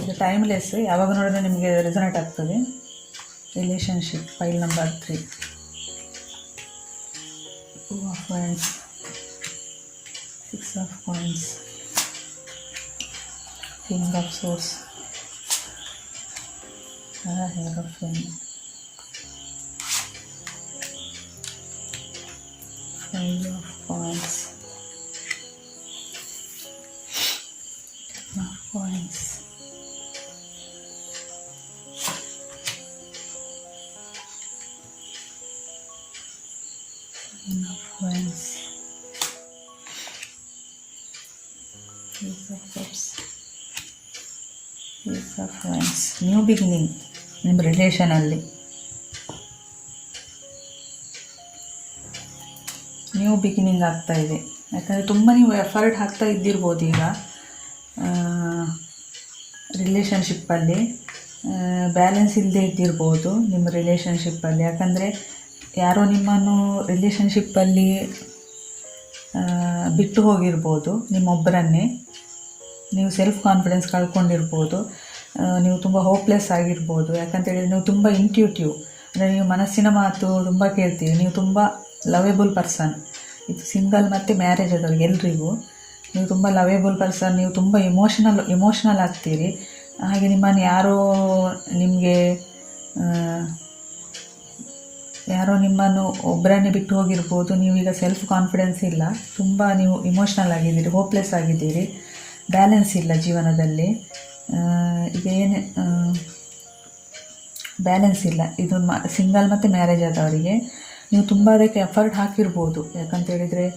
ಇದು ಟೈಮ್ಲೆಸ್, ಯಾವಾಗ ನೋಡಿದ್ರೆ ನಿಮಗೆ ರೆಸೊನೇಟ್ ಆಗ್ತದೆ. Relationship, file number 3. 2 of Wands, 6 of Coins, King of Swords, Hierophant, 5 of Coins, 10 of Coins, Friends, Ace of Cups, Ace of Wands. New beginning ನಿಮ್ಮ ರಿಲೇಷನಲ್ಲಿ, ನ್ಯೂ ಬಿಗಿನಿಂಗ್ ಆಗ್ತಾ ಇದೆ. ಯಾಕಂದರೆ ತುಂಬ ನೀವು ಎಫರ್ಟ್ ಹಾಕ್ತಾ ಇದ್ದಿರ್ಬೋದು ಈಗ ರಿಲೇಷನ್ಶಿಪ್ಪಲ್ಲಿ. ಬ್ಯಾಲೆನ್ಸ್ ಇಲ್ಲದೆ ಇದ್ದಿರ್ಬೋದು ನಿಮ್ಮ ರಿಲೇಷನ್ಶಿಪ್ಪಲ್ಲಿ. ಯಾಕಂದರೆ ಯಾರೋ ನಿಮ್ಮನ್ನು ರಿಲೇಷನ್ಶಿಪ್ಪಲ್ಲಿ ಬಿಟ್ಟು ಹೋಗಿರ್ಬೋದು, ನಿಮ್ಮೊಬ್ಬರನ್ನೇ. ನೀವು ಸೆಲ್ಫ್ ಕಾನ್ಫಿಡೆನ್ಸ್ ಕಳ್ಕೊಂಡಿರ್ಬೋದು, ನೀವು ತುಂಬ ಹೋಪ್ಲೆಸ್ ಆಗಿರ್ಬೋದು. ಯಾಕಂತೇಳಿದರೆ ನೀವು ತುಂಬ ಇಂಟ್ಯೂಟಿವ್, ಅಂದರೆ ನೀವು ಮನಸ್ಸಿನ ಮಾತು ತುಂಬ ಕೇಳ್ತೀರಿ. ನೀವು ತುಂಬ ಲವೇಬಲ್ ಪರ್ಸನ್. ಇದು ಸಿಂಗಲ್ ಮತ್ತು ಮ್ಯಾರೇಜ್ ಆದವ್ರಿಗೆ ಎಲ್ರಿಗೂ ನೀವು ತುಂಬ ಲವೇಬಲ್ ಪರ್ಸನ್. ನೀವು ತುಂಬ ಇಮೋಷ್ನಲ್ ಆಗ್ತೀರಿ. ಹಾಗೆ ನಿಮ್ಮನ್ನು ಯಾರೋ ನಿಮ್ಮನ್ನು ಒಬ್ಬರನ್ನೇ ಬಿಟ್ಟು ಹೋಗಿರ್ಬೋದು. ನೀವೀಗ ಸೆಲ್ಫ್ ಕಾನ್ಫಿಡೆನ್ಸ್ ಇಲ್ಲ, ತುಂಬ ನೀವು ಇಮೋಷ್ನಲ್ ಆಗಿದ್ದೀರಿ, ಹೋಪ್ಲೆಸ್ ಆಗಿದ್ದೀರಿ, ಬ್ಯಾಲೆನ್ಸ್ ಇಲ್ಲ ಜೀವನದಲ್ಲಿ. ಈಗ ಬ್ಯಾಲೆನ್ಸ್ ಇಲ್ಲ. ಇದು ಸಿಂಗಲ್ ಮತ್ತು ಮ್ಯಾರೇಜ್ ಆದವರಿಗೆ ನೀವು ತುಂಬ ಅದಕ್ಕೆ ಎಫರ್ಟ್ ಹಾಕಿರ್ಬೋದು. ಯಾಕಂತೇಳಿದರೆ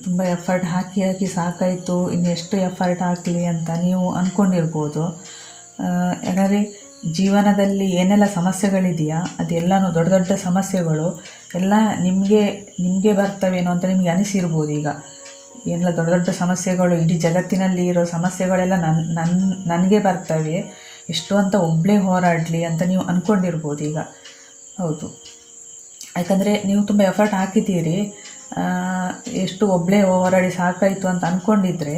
ತುಂಬ ಎಫರ್ಟ್ ಹಾಕಿ ಸಾಕಾಯಿತು, ಇನ್ನೆಷ್ಟು ಎಫರ್ಟ್ ಹಾಕಲಿ ಅಂತ ನೀವು ಅಂದ್ಕೊಂಡಿರ್ಬೋದು. ಯಾಕಂದರೆ ಜೀವನದಲ್ಲಿ ಏನೆಲ್ಲ ಸಮಸ್ಯೆಗಳಿದೆಯಾ ಅದೆಲ್ಲನೂ ದೊಡ್ಡ ದೊಡ್ಡ ಸಮಸ್ಯೆಗಳು ಎಲ್ಲ ನಿಮಗೆ ಬರ್ತವೇನೋ ಅಂತ ನಿಮಗೆ ಅನಿಸಿರ್ಬೋದು. ಈಗ ಏನೆಲ್ಲ ದೊಡ್ಡ ದೊಡ್ಡ ಸಮಸ್ಯೆಗಳು, ಇಡೀ ಜಗತ್ತಿನಲ್ಲಿ ಇರೋ ಸಮಸ್ಯೆಗಳೆಲ್ಲ ನನಗೆ ಬರ್ತವೆ, ಎಷ್ಟು ಅಂತ ಒಬ್ಬಳೇ ಹೋರಾಡಲಿ ಅಂತ ನೀವು ಅಂದ್ಕೊಂಡಿರ್ಬೋದು ಈಗ. ಹೌದು, ಯಾಕಂದರೆ ನೀವು ತುಂಬ ಎಫರ್ಟ್ ಹಾಕಿದ್ದೀರಿ, ಎಷ್ಟು ಒಬ್ಬಳೇ ಹೋರಾಡಿ ಸಾಕಾಯಿತು ಅಂತ ಅಂದ್ಕೊಂಡಿದ್ರೆ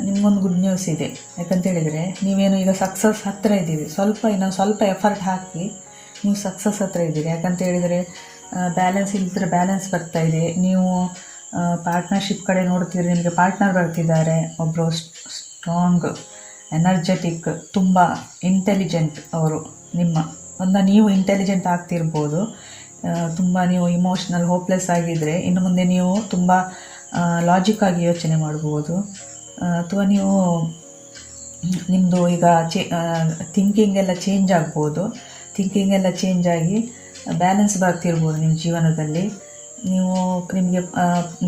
ನಿಮಗೊಂದು ಗುಡ್ ನ್ಯೂಸ್ ಇದೆ. ಯಾಕಂತೇಳಿದರೆ ನೀವೇನು ಈಗ ಸಕ್ಸಸ್ ಹತ್ತಿರ ಇದ್ದೀರಿ. ಇನ್ನೊಂದು ಸ್ವಲ್ಪ ಎಫರ್ಟ್ ಹಾಕಿ ನೀವು ಸಕ್ಸಸ್ ಹತ್ತಿರ ಇದ್ದೀರಿ. ಯಾಕಂತೇಳಿದರೆ ಬ್ಯಾಲೆನ್ಸ್ ಇಲ್ಲದ್ರೆ ಬ್ಯಾಲೆನ್ಸ್ ಬರ್ತಾ ಇದೆ. ನೀವು ಪಾರ್ಟ್ನರ್ಶಿಪ್ ಕಡೆ ನೋಡ್ತಿದ್ರೆ ನಿಮಗೆ ಪಾರ್ಟ್ನರ್ ಬರ್ತಿದ್ದಾರೆ. ಒಬ್ಬರು ಸ್ಟ್ರಾಂಗ್, ಎನರ್ಜೆಟಿಕ್, ತುಂಬ ಇಂಟೆಲಿಜೆಂಟ್ ಅವರು. ನೀವು ಇಂಟೆಲಿಜೆಂಟ್ ಆಗ್ತಿರ್ಬೋದು. ತುಂಬ ನೀವು ಇಮೋಷ್ನಲ್, ಹೋಪ್ಲೆಸ್ ಆಗಿದ್ದರೆ ಇನ್ನು ಮುಂದೆ ನೀವು ತುಂಬ ಲಾಜಿಕ್ಕಾಗಿ ಯೋಚನೆ ಮಾಡ್ಬೋದು. ಅಥವಾ ನೀವು ನಿಮ್ಮದು ಈಗ ಥಿಂಕಿಂಗ್ ಎಲ್ಲ ಚೇಂಜ್ ಆಗ್ಬೋದು. ಥಿಂಕಿಂಗ್ ಎಲ್ಲ ಚೇಂಜ್ ಆಗಿ ಬ್ಯಾಲೆನ್ಸ್ ಬರ್ತಿರ್ಬೋದು ನಿಮ್ಮ ಜೀವನದಲ್ಲಿ.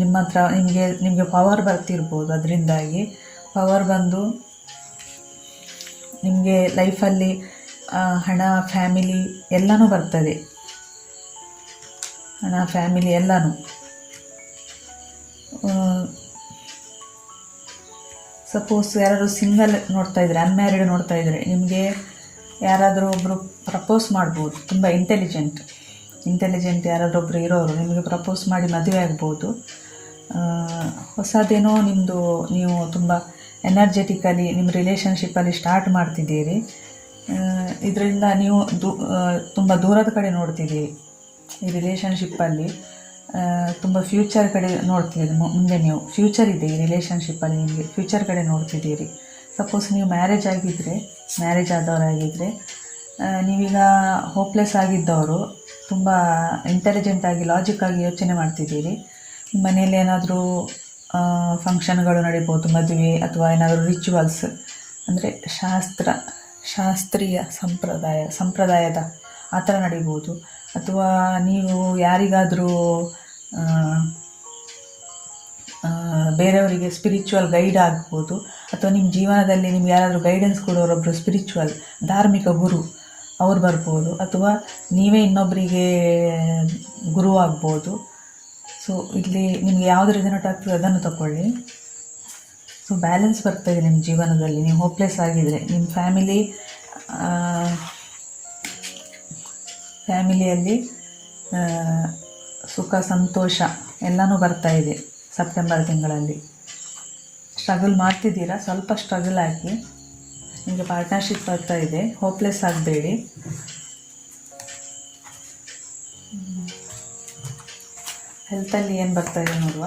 ನಿಮ್ಮ ಹತ್ರ ನಿಮಗೆ ಪವರ್ ಬರ್ತಿರ್ಬೋದು. ಅದರಿಂದಾಗಿ ಪವರ್ ಬಂದು ನಿಮಗೆ ಲೈಫಲ್ಲಿ ಹಣ, ಫ್ಯಾಮಿಲಿ ಎಲ್ಲನೂ ಬರ್ತದೆ. ಹಣ, ಫ್ಯಾಮಿಲಿ ಎಲ್ಲನೂ. ಸಪೋಸ್ ಯಾರಾದರೂ ಸಿಂಗಲ್ ನೋಡ್ತಾ ಇದ್ರೆ, ಅನ್ಮ್ಯಾರಿಡ್ ನೋಡ್ತಾ ಇದ್ರೆ, ನಿಮಗೆ ಯಾರಾದರೂ ಒಬ್ಬರು ಪ್ರಪೋಸ್ ಮಾಡ್ಬೋದು. ತುಂಬ ಇಂಟೆಲಿಜೆಂಟ್ ಯಾರಾದರೂ ಒಬ್ಬರು ಇರೋರು ನಿಮಗೆ ಪ್ರಪೋಸ್ ಮಾಡಿ ಮದುವೆ ಆಗ್ಬೋದು. ಹೊಸದೇನೋ ನಿಮ್ಮದು, ನೀವು ತುಂಬ ಎನರ್ಜೆಟಿಕಲಿ ನಿಮ್ಮ ರಿಲೇಷನ್ಶಿಪ್ಪಲ್ಲಿ ಸ್ಟಾರ್ಟ್ ಮಾಡ್ತಿದ್ದೀರಿ. ಇದರಿಂದ ನೀವು ತುಂಬ ದೂರದ ಕಡೆ ನೋಡ್ತಿದ್ದೀರಿ. ಈ ರಿಲೇಷನ್ಶಿಪ್ಪಲ್ಲಿ ತುಂಬ ಫ್ಯೂಚರ್ ಕಡೆ ನೋಡ್ತಿದ್ದೀರಿ. ಮುಂದೆ ನೀವು ಫ್ಯೂಚರ್ ಇದೆ ಈ ರಿಲೇಷನ್ಶಿಪ್ಪಲ್ಲಿ, ನಿಮಗೆ ಫ್ಯೂಚರ್ ಕಡೆ ನೋಡ್ತಿದ್ದೀರಿ. ಸಪೋಸ್ ನೀವು ಮ್ಯಾರೇಜ್ ಆದವರಾಗಿದ್ದರೆ ನೀವೀಗ ಹೋಪ್ಲೆಸ್ ಆಗಿದ್ದವರು ತುಂಬ ಇಂಟೆಲಿಜೆಂಟಾಗಿ ಲಾಜಿಕ್ಕಾಗಿ ಯೋಚನೆ ಮಾಡ್ತಿದ್ದೀರಿ. ನಿಮ್ಮ ಮನೇಲಿ ಏನಾದರೂ ಫಂಕ್ಷನ್ಗಳು ನಡೀಬೋದು, ಮದುವೆ ಅಥವಾ ಏನಾದರೂ ರಿಚುವಲ್ಸ್ ಅಂದರೆ ಶಾಸ್ತ್ರೀಯ ಸಂಪ್ರದಾಯದ ಆ ಥರ ನಡೀಬೋದು. ಅಥವಾ ನೀವು ಯಾರಿಗಾದರೂ ಬೇರೆಯವರಿಗೆ ಸ್ಪಿರಿಚುವಲ್ ಗೈಡ್ ಆಗ್ಬೋದು. ಅಥವಾ ನಿಮ್ಮ ಜೀವನದಲ್ಲಿ ನಿಮ್ಗೆ ಯಾರಾದರೂ ಗೈಡೆನ್ಸ್ ಕೊಡೋರೊಬ್ಬರು ಸ್ಪಿರಿಚುವಲ್ ಧಾರ್ಮಿಕ ಗುರು ಅವ್ರು ಬರ್ಬೋದು. ಅಥವಾ ನೀವೇ ಇನ್ನೊಬ್ಬರಿಗೆ ಗುರು ಆಗ್ಬೋದು. ಸೊ ಇಲ್ಲಿ ನಿಮಗೆ ಯಾವುದು ರೆಸನೇಟ್ ಆಗ್ತದೆ ಅದನ್ನು ತಗೊಳ್ಳಿ. ಸೊ ಬ್ಯಾಲೆನ್ಸ್ ಬರ್ತಾಯಿದೆ ನಿಮ್ಮ ಜೀವನದಲ್ಲಿ. ನೀವು ಹೋಪ್ಲೆಸ್ ಆಗಿದರೆ ನಿಮ್ಮ ಫ್ಯಾಮಿಲಿಯಲ್ಲಿ ಸುಖ ಸಂತೋಷ ಎಲ್ಲನೂ ಬರ್ತಾಯಿದೆ. ಸೆಪ್ಟೆಂಬರ್ ತಿಂಗಳಲ್ಲಿ ಸ್ಟ್ರಗಲ್ ಮಾಡ್ತಿದ್ದೀರಾ, ಸ್ವಲ್ಪ ಸ್ಟ್ರಗಲ್ ಹಾಕಿ. ನಿಮಗೆ ಪಾರ್ಟ್ನರ್ಶಿಪ್ ಬರ್ತಾಯಿದೆ, ಹೋಪ್ಲೆಸ್ ಆಗಬೇಡಿ. ಹೆಲ್ತಲ್ಲಿ ಏನು ಬರ್ತಾಯಿದೆ ನೋಡುವ.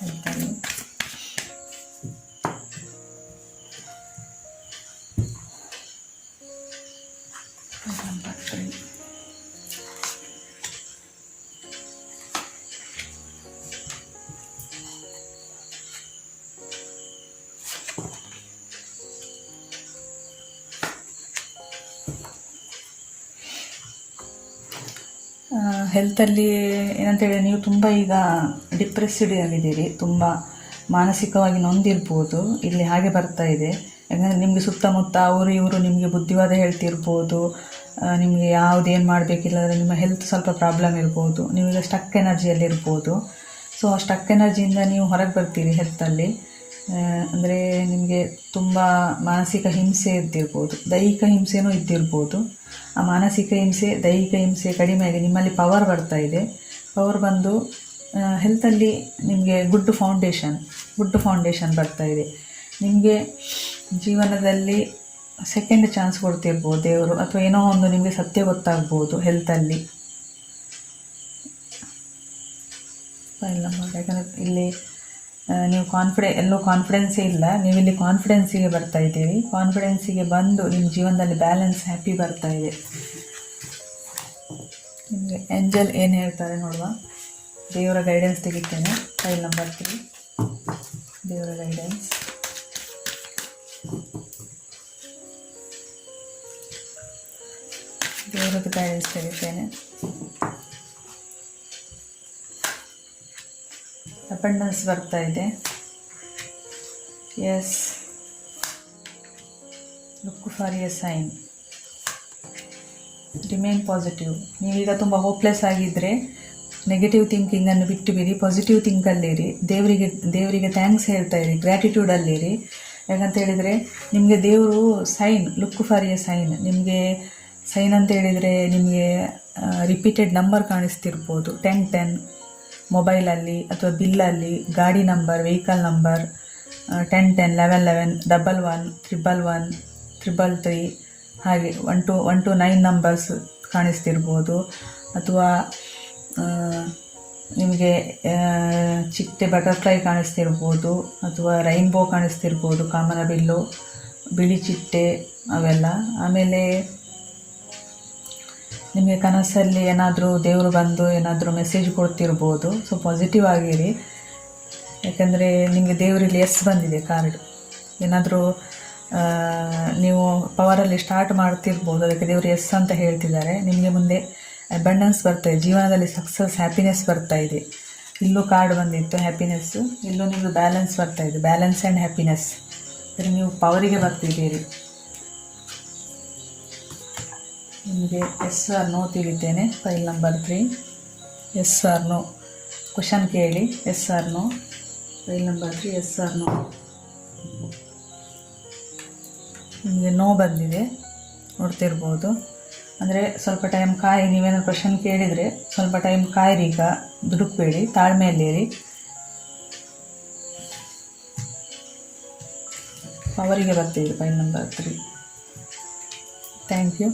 ಹೆಲ್ತಲ್ಲಿ ಹೆಲ್ತಲ್ಲಿ ಏನಂತೇಳಿ, ನೀವು ತುಂಬ ಈಗ ಡಿಪ್ರೆಸ್ಡ್ ಆಗಿದ್ದೀರಿ, ತುಂಬ ಮಾನಸಿಕವಾಗಿ ನೊಂದಿರ್ಬೋದು. ಇಲ್ಲಿ ಹಾಗೆ ಬರ್ತಾ ಇದೆ. ಯಾಕಂದರೆ ನಿಮಗೆ ಸುತ್ತಮುತ್ತ ಅವರು ಇವರು ನಿಮಗೆ ಬುದ್ಧಿವಾದ ಹೇಳ್ತಿರ್ಬೋದು. ನಿಮಗೆ ಯಾವುದೇನು ಮಾಡಬೇಕಿಲ್ಲ, ನಿಮ್ಮ ಹೆಲ್ತ್ ಸ್ವಲ್ಪ ಪ್ರಾಬ್ಲಮ್ ಇರ್ಬೋದು. ನೀವೀಗ ಸ್ಟಕ್ ಎನರ್ಜಿಯಲ್ಲಿ ಇರ್ಬೋದು. ಸೊ ಆ ಸ್ಟಕ್ ಎನರ್ಜಿಯಿಂದ ನೀವು ಹೊರಗೆ ಬರ್ತೀರಿ ಹೆಲ್ತಲ್ಲಿ. ಅಂದರೆ ನಿಮಗೆ ತುಂಬ ಮಾನಸಿಕ ಹಿಂಸೆ ಇದ್ದಿರ್ಬೋದು, ದೈಹಿಕ ಹಿಂಸೆನೂ ಇದ್ದಿರ್ಬೋದು. ಆ ಮಾನಸಿಕ ಹಿಂಸೆ ದೈಹಿಕ ಹಿಂಸೆ ಕಡಿಮೆಯಾಗಿ ನಿಮ್ಮಲ್ಲಿ ಪವರ್ ಬರ್ತಾ ಇದೆ. ಪವರ್ ಬಂದು ಹೆಲ್ತಲ್ಲಿ ನಿಮಗೆ ಗುಡ್ ಫೌಂಡೇಶನ್ ಬರ್ತಾ ಇದೆ. ನಿಮಗೆ ಜೀವನದಲ್ಲಿ ಸೆಕೆಂಡ್ ಚಾನ್ಸ್ ಕೊಡ್ತಿರ್ಬೋದು ದೇವರು, ಅಥವಾ ಏನೋ ಒಂದು ನಿಮಗೆ ಸತ್ಯ ಗೊತ್ತಾಗ್ಬೋದು ಹೆಲ್ತಲ್ಲಿ. ಯಾಕಂದರೆ ಇಲ್ಲಿ ನೀವು ಎಲ್ಲೂ ಕಾನ್ಫಿಡೆನ್ಸೇ ಇಲ್ಲ. ನೀವು ಇಲ್ಲಿ ಕಾನ್ಫಿಡೆನ್ಸಿಗೆ ಬರ್ತಾ ಇದ್ದೀರಿ. ಕಾನ್ಫಿಡೆನ್ಸಿಗೆ ಬಂದು ನಿಮ್ಮ ಜೀವನದಲ್ಲಿ ಬ್ಯಾಲೆನ್ಸ್, ಹ್ಯಾಪಿ ಬರ್ತಾ ಇದೆ. ನಿಮಗೆ ಏಂಜಲ್ ಏನು ಹೇಳ್ತಾರೆ ನೋಡುವ. ದೇವರ ಗೈಡೆನ್ಸ್ ತೆಗಿತೇನೆ. ಫೈಲ್ ನಂಬರ್ 3, ದೇವರ ಗೈಡೆನ್ಸ್. ದೇವರದ್ದು ಗೈಡೆನ್ಸ್ ತೆಗಿತೇನೆ. ಅಬಂಡೆನ್ಸ್ ಬರ್ತಾ ಇದೆ. Yes, look for a sign. Remain positive. ನೀವೀಗ ತುಂಬ ಹೋಪ್ಲೆಸ್ ಆಗಿದ್ದರೆ ನೆಗೆಟಿವ್ ಥಿಂಕಿಂಗನ್ನು ಬಿಟ್ಟು ಬಿಡಿ, ಪಾಸಿಟಿವ್ ಥಿಂಕಲ್ಲಿರಿ. ದೇವರಿಗೆ ಥ್ಯಾಂಕ್ಸ್ ಹೇಳ್ತಾ ಇರಿ, ಗ್ರ್ಯಾಟಿಟ್ಯೂಡಲ್ಲಿರಿ. ಯಾಕಂತ ಹೇಳಿದರೆ ನಿಮಗೆ ದೇವರು sign, look for a sign. ನಿಮಗೆ ಸೈನ್ ಅಂತ ಹೇಳಿದರೆ ನಿಮಗೆ ರಿಪೀಟೆಡ್ ನಂಬರ್ ಕಾಣಿಸ್ತಿರ್ಬೋದು. 1010 ಮೊಬೈಲಲ್ಲಿ ಅಥವಾ ಬಿಲ್ಲಲ್ಲಿ, ಗಾಡಿ ನಂಬರ್, ವೆಹಿಕಲ್ ನಂಬರ್ 1010, 1111, 11, 111, 333, ಹಾಗೆ 1 to 9 ನಂಬರ್ಸ್ ಕಾಣಿಸ್ತಿರ್ಬೋದು. ಅಥವಾ ನಿಮಗೆ ಚಿಟ್ಟೆ, ಬಟರ್ಫ್ಲೈ ಕಾಣಿಸ್ತಿರ್ಬೋದು. ಅಥವಾ ರೈನ್ಬೋ ಕಾಣಿಸ್ತಿರ್ಬೋದು, ಕಾಮನಬಿಲ್ಲು, ಬಿಳಿ ಚಿಟ್ಟೆ ಅವೆಲ್ಲ. ಆಮೇಲೆ ನಿಮಗೆ ಕನಸಲ್ಲಿ ಏನಾದರೂ ದೇವರು ಬಂದು ಏನಾದರೂ ಮೆಸೇಜ್ ಕೊಡ್ತಿರ್ಬೋದು. ಸೊ ಪಾಸಿಟಿವ್ ಆಗಿರಿ. ಯಾಕಂದರೆ ನಿಮಗೆ ದೇವರಲ್ಲಿ ಎಸ್ ಬಂದಿದೆ ಕಾರ್ಡ್. ಏನಾದರೂ ನೀವು ಪವರಲ್ಲಿ ಸ್ಟಾರ್ಟ್ ಮಾಡ್ತಿರ್ಬೋದು, ಅದಕ್ಕೆ ದೇವರು ಎಸ್ ಅಂತ ಹೇಳ್ತಿದ್ದಾರೆ. ನಿಮಗೆ ಮುಂದೆ ಅಬಂಡೆನ್ಸ್ ಬರ್ತಾ ಇದೆ, ಜೀವನದಲ್ಲಿ ಸಕ್ಸಸ್, ಹ್ಯಾಪಿನೆಸ್ ಬರ್ತಾ ಇದೆ. ಇಲ್ಲೂ ಕಾರ್ಡ್ ಬಂದಿತ್ತು ಹ್ಯಾಪಿನೆಸ್ಸು, ಇಲ್ಲೂ ನಿಮ್ಮದು ಬ್ಯಾಲೆನ್ಸ್ ಬರ್ತಾ ಇದೆ, ಬ್ಯಾಲೆನ್ಸ್ ಆ್ಯಂಡ್ ಹ್ಯಾಪಿನೆಸ್. ಅಂದರೆ ನೀವು ಪವರಿಗೆ ಬರ್ತಿದ್ದೀರಿ. ನಿಮಗೆ ಎಸ್ ಆರ್ ನೋ ತಿಳಿತೇನೆ. Pile number 3, yes or no question ಕೇಳಿ. Yes or no. Pile number 3 yes or no. ನಿಮಗೆ ನೋ ಬಂದಿದೆ ನೋಡ್ತಿರ್ಬೋದು. ಅಂದರೆ ಸ್ವಲ್ಪ ಟೈಮ್ ಕಾಯಿ, ನೀವೇನಾದ್ರು ಪ್ರಶ್ನೆ ಕೇಳಿದರೆ ಸ್ವಲ್ಪ ಟೈಮ್ ಕಾಯಿರಿ, ಈಗ ದುಡುಕ್ಬೇಡಿ, ತಾಳ್ಮೆಯಲ್ಲಿರಿ. ಅವರಿಗೆ ಬರ್ತಿದೆ ಫೈಲ್ ನಂಬರ್ 3. Thank you.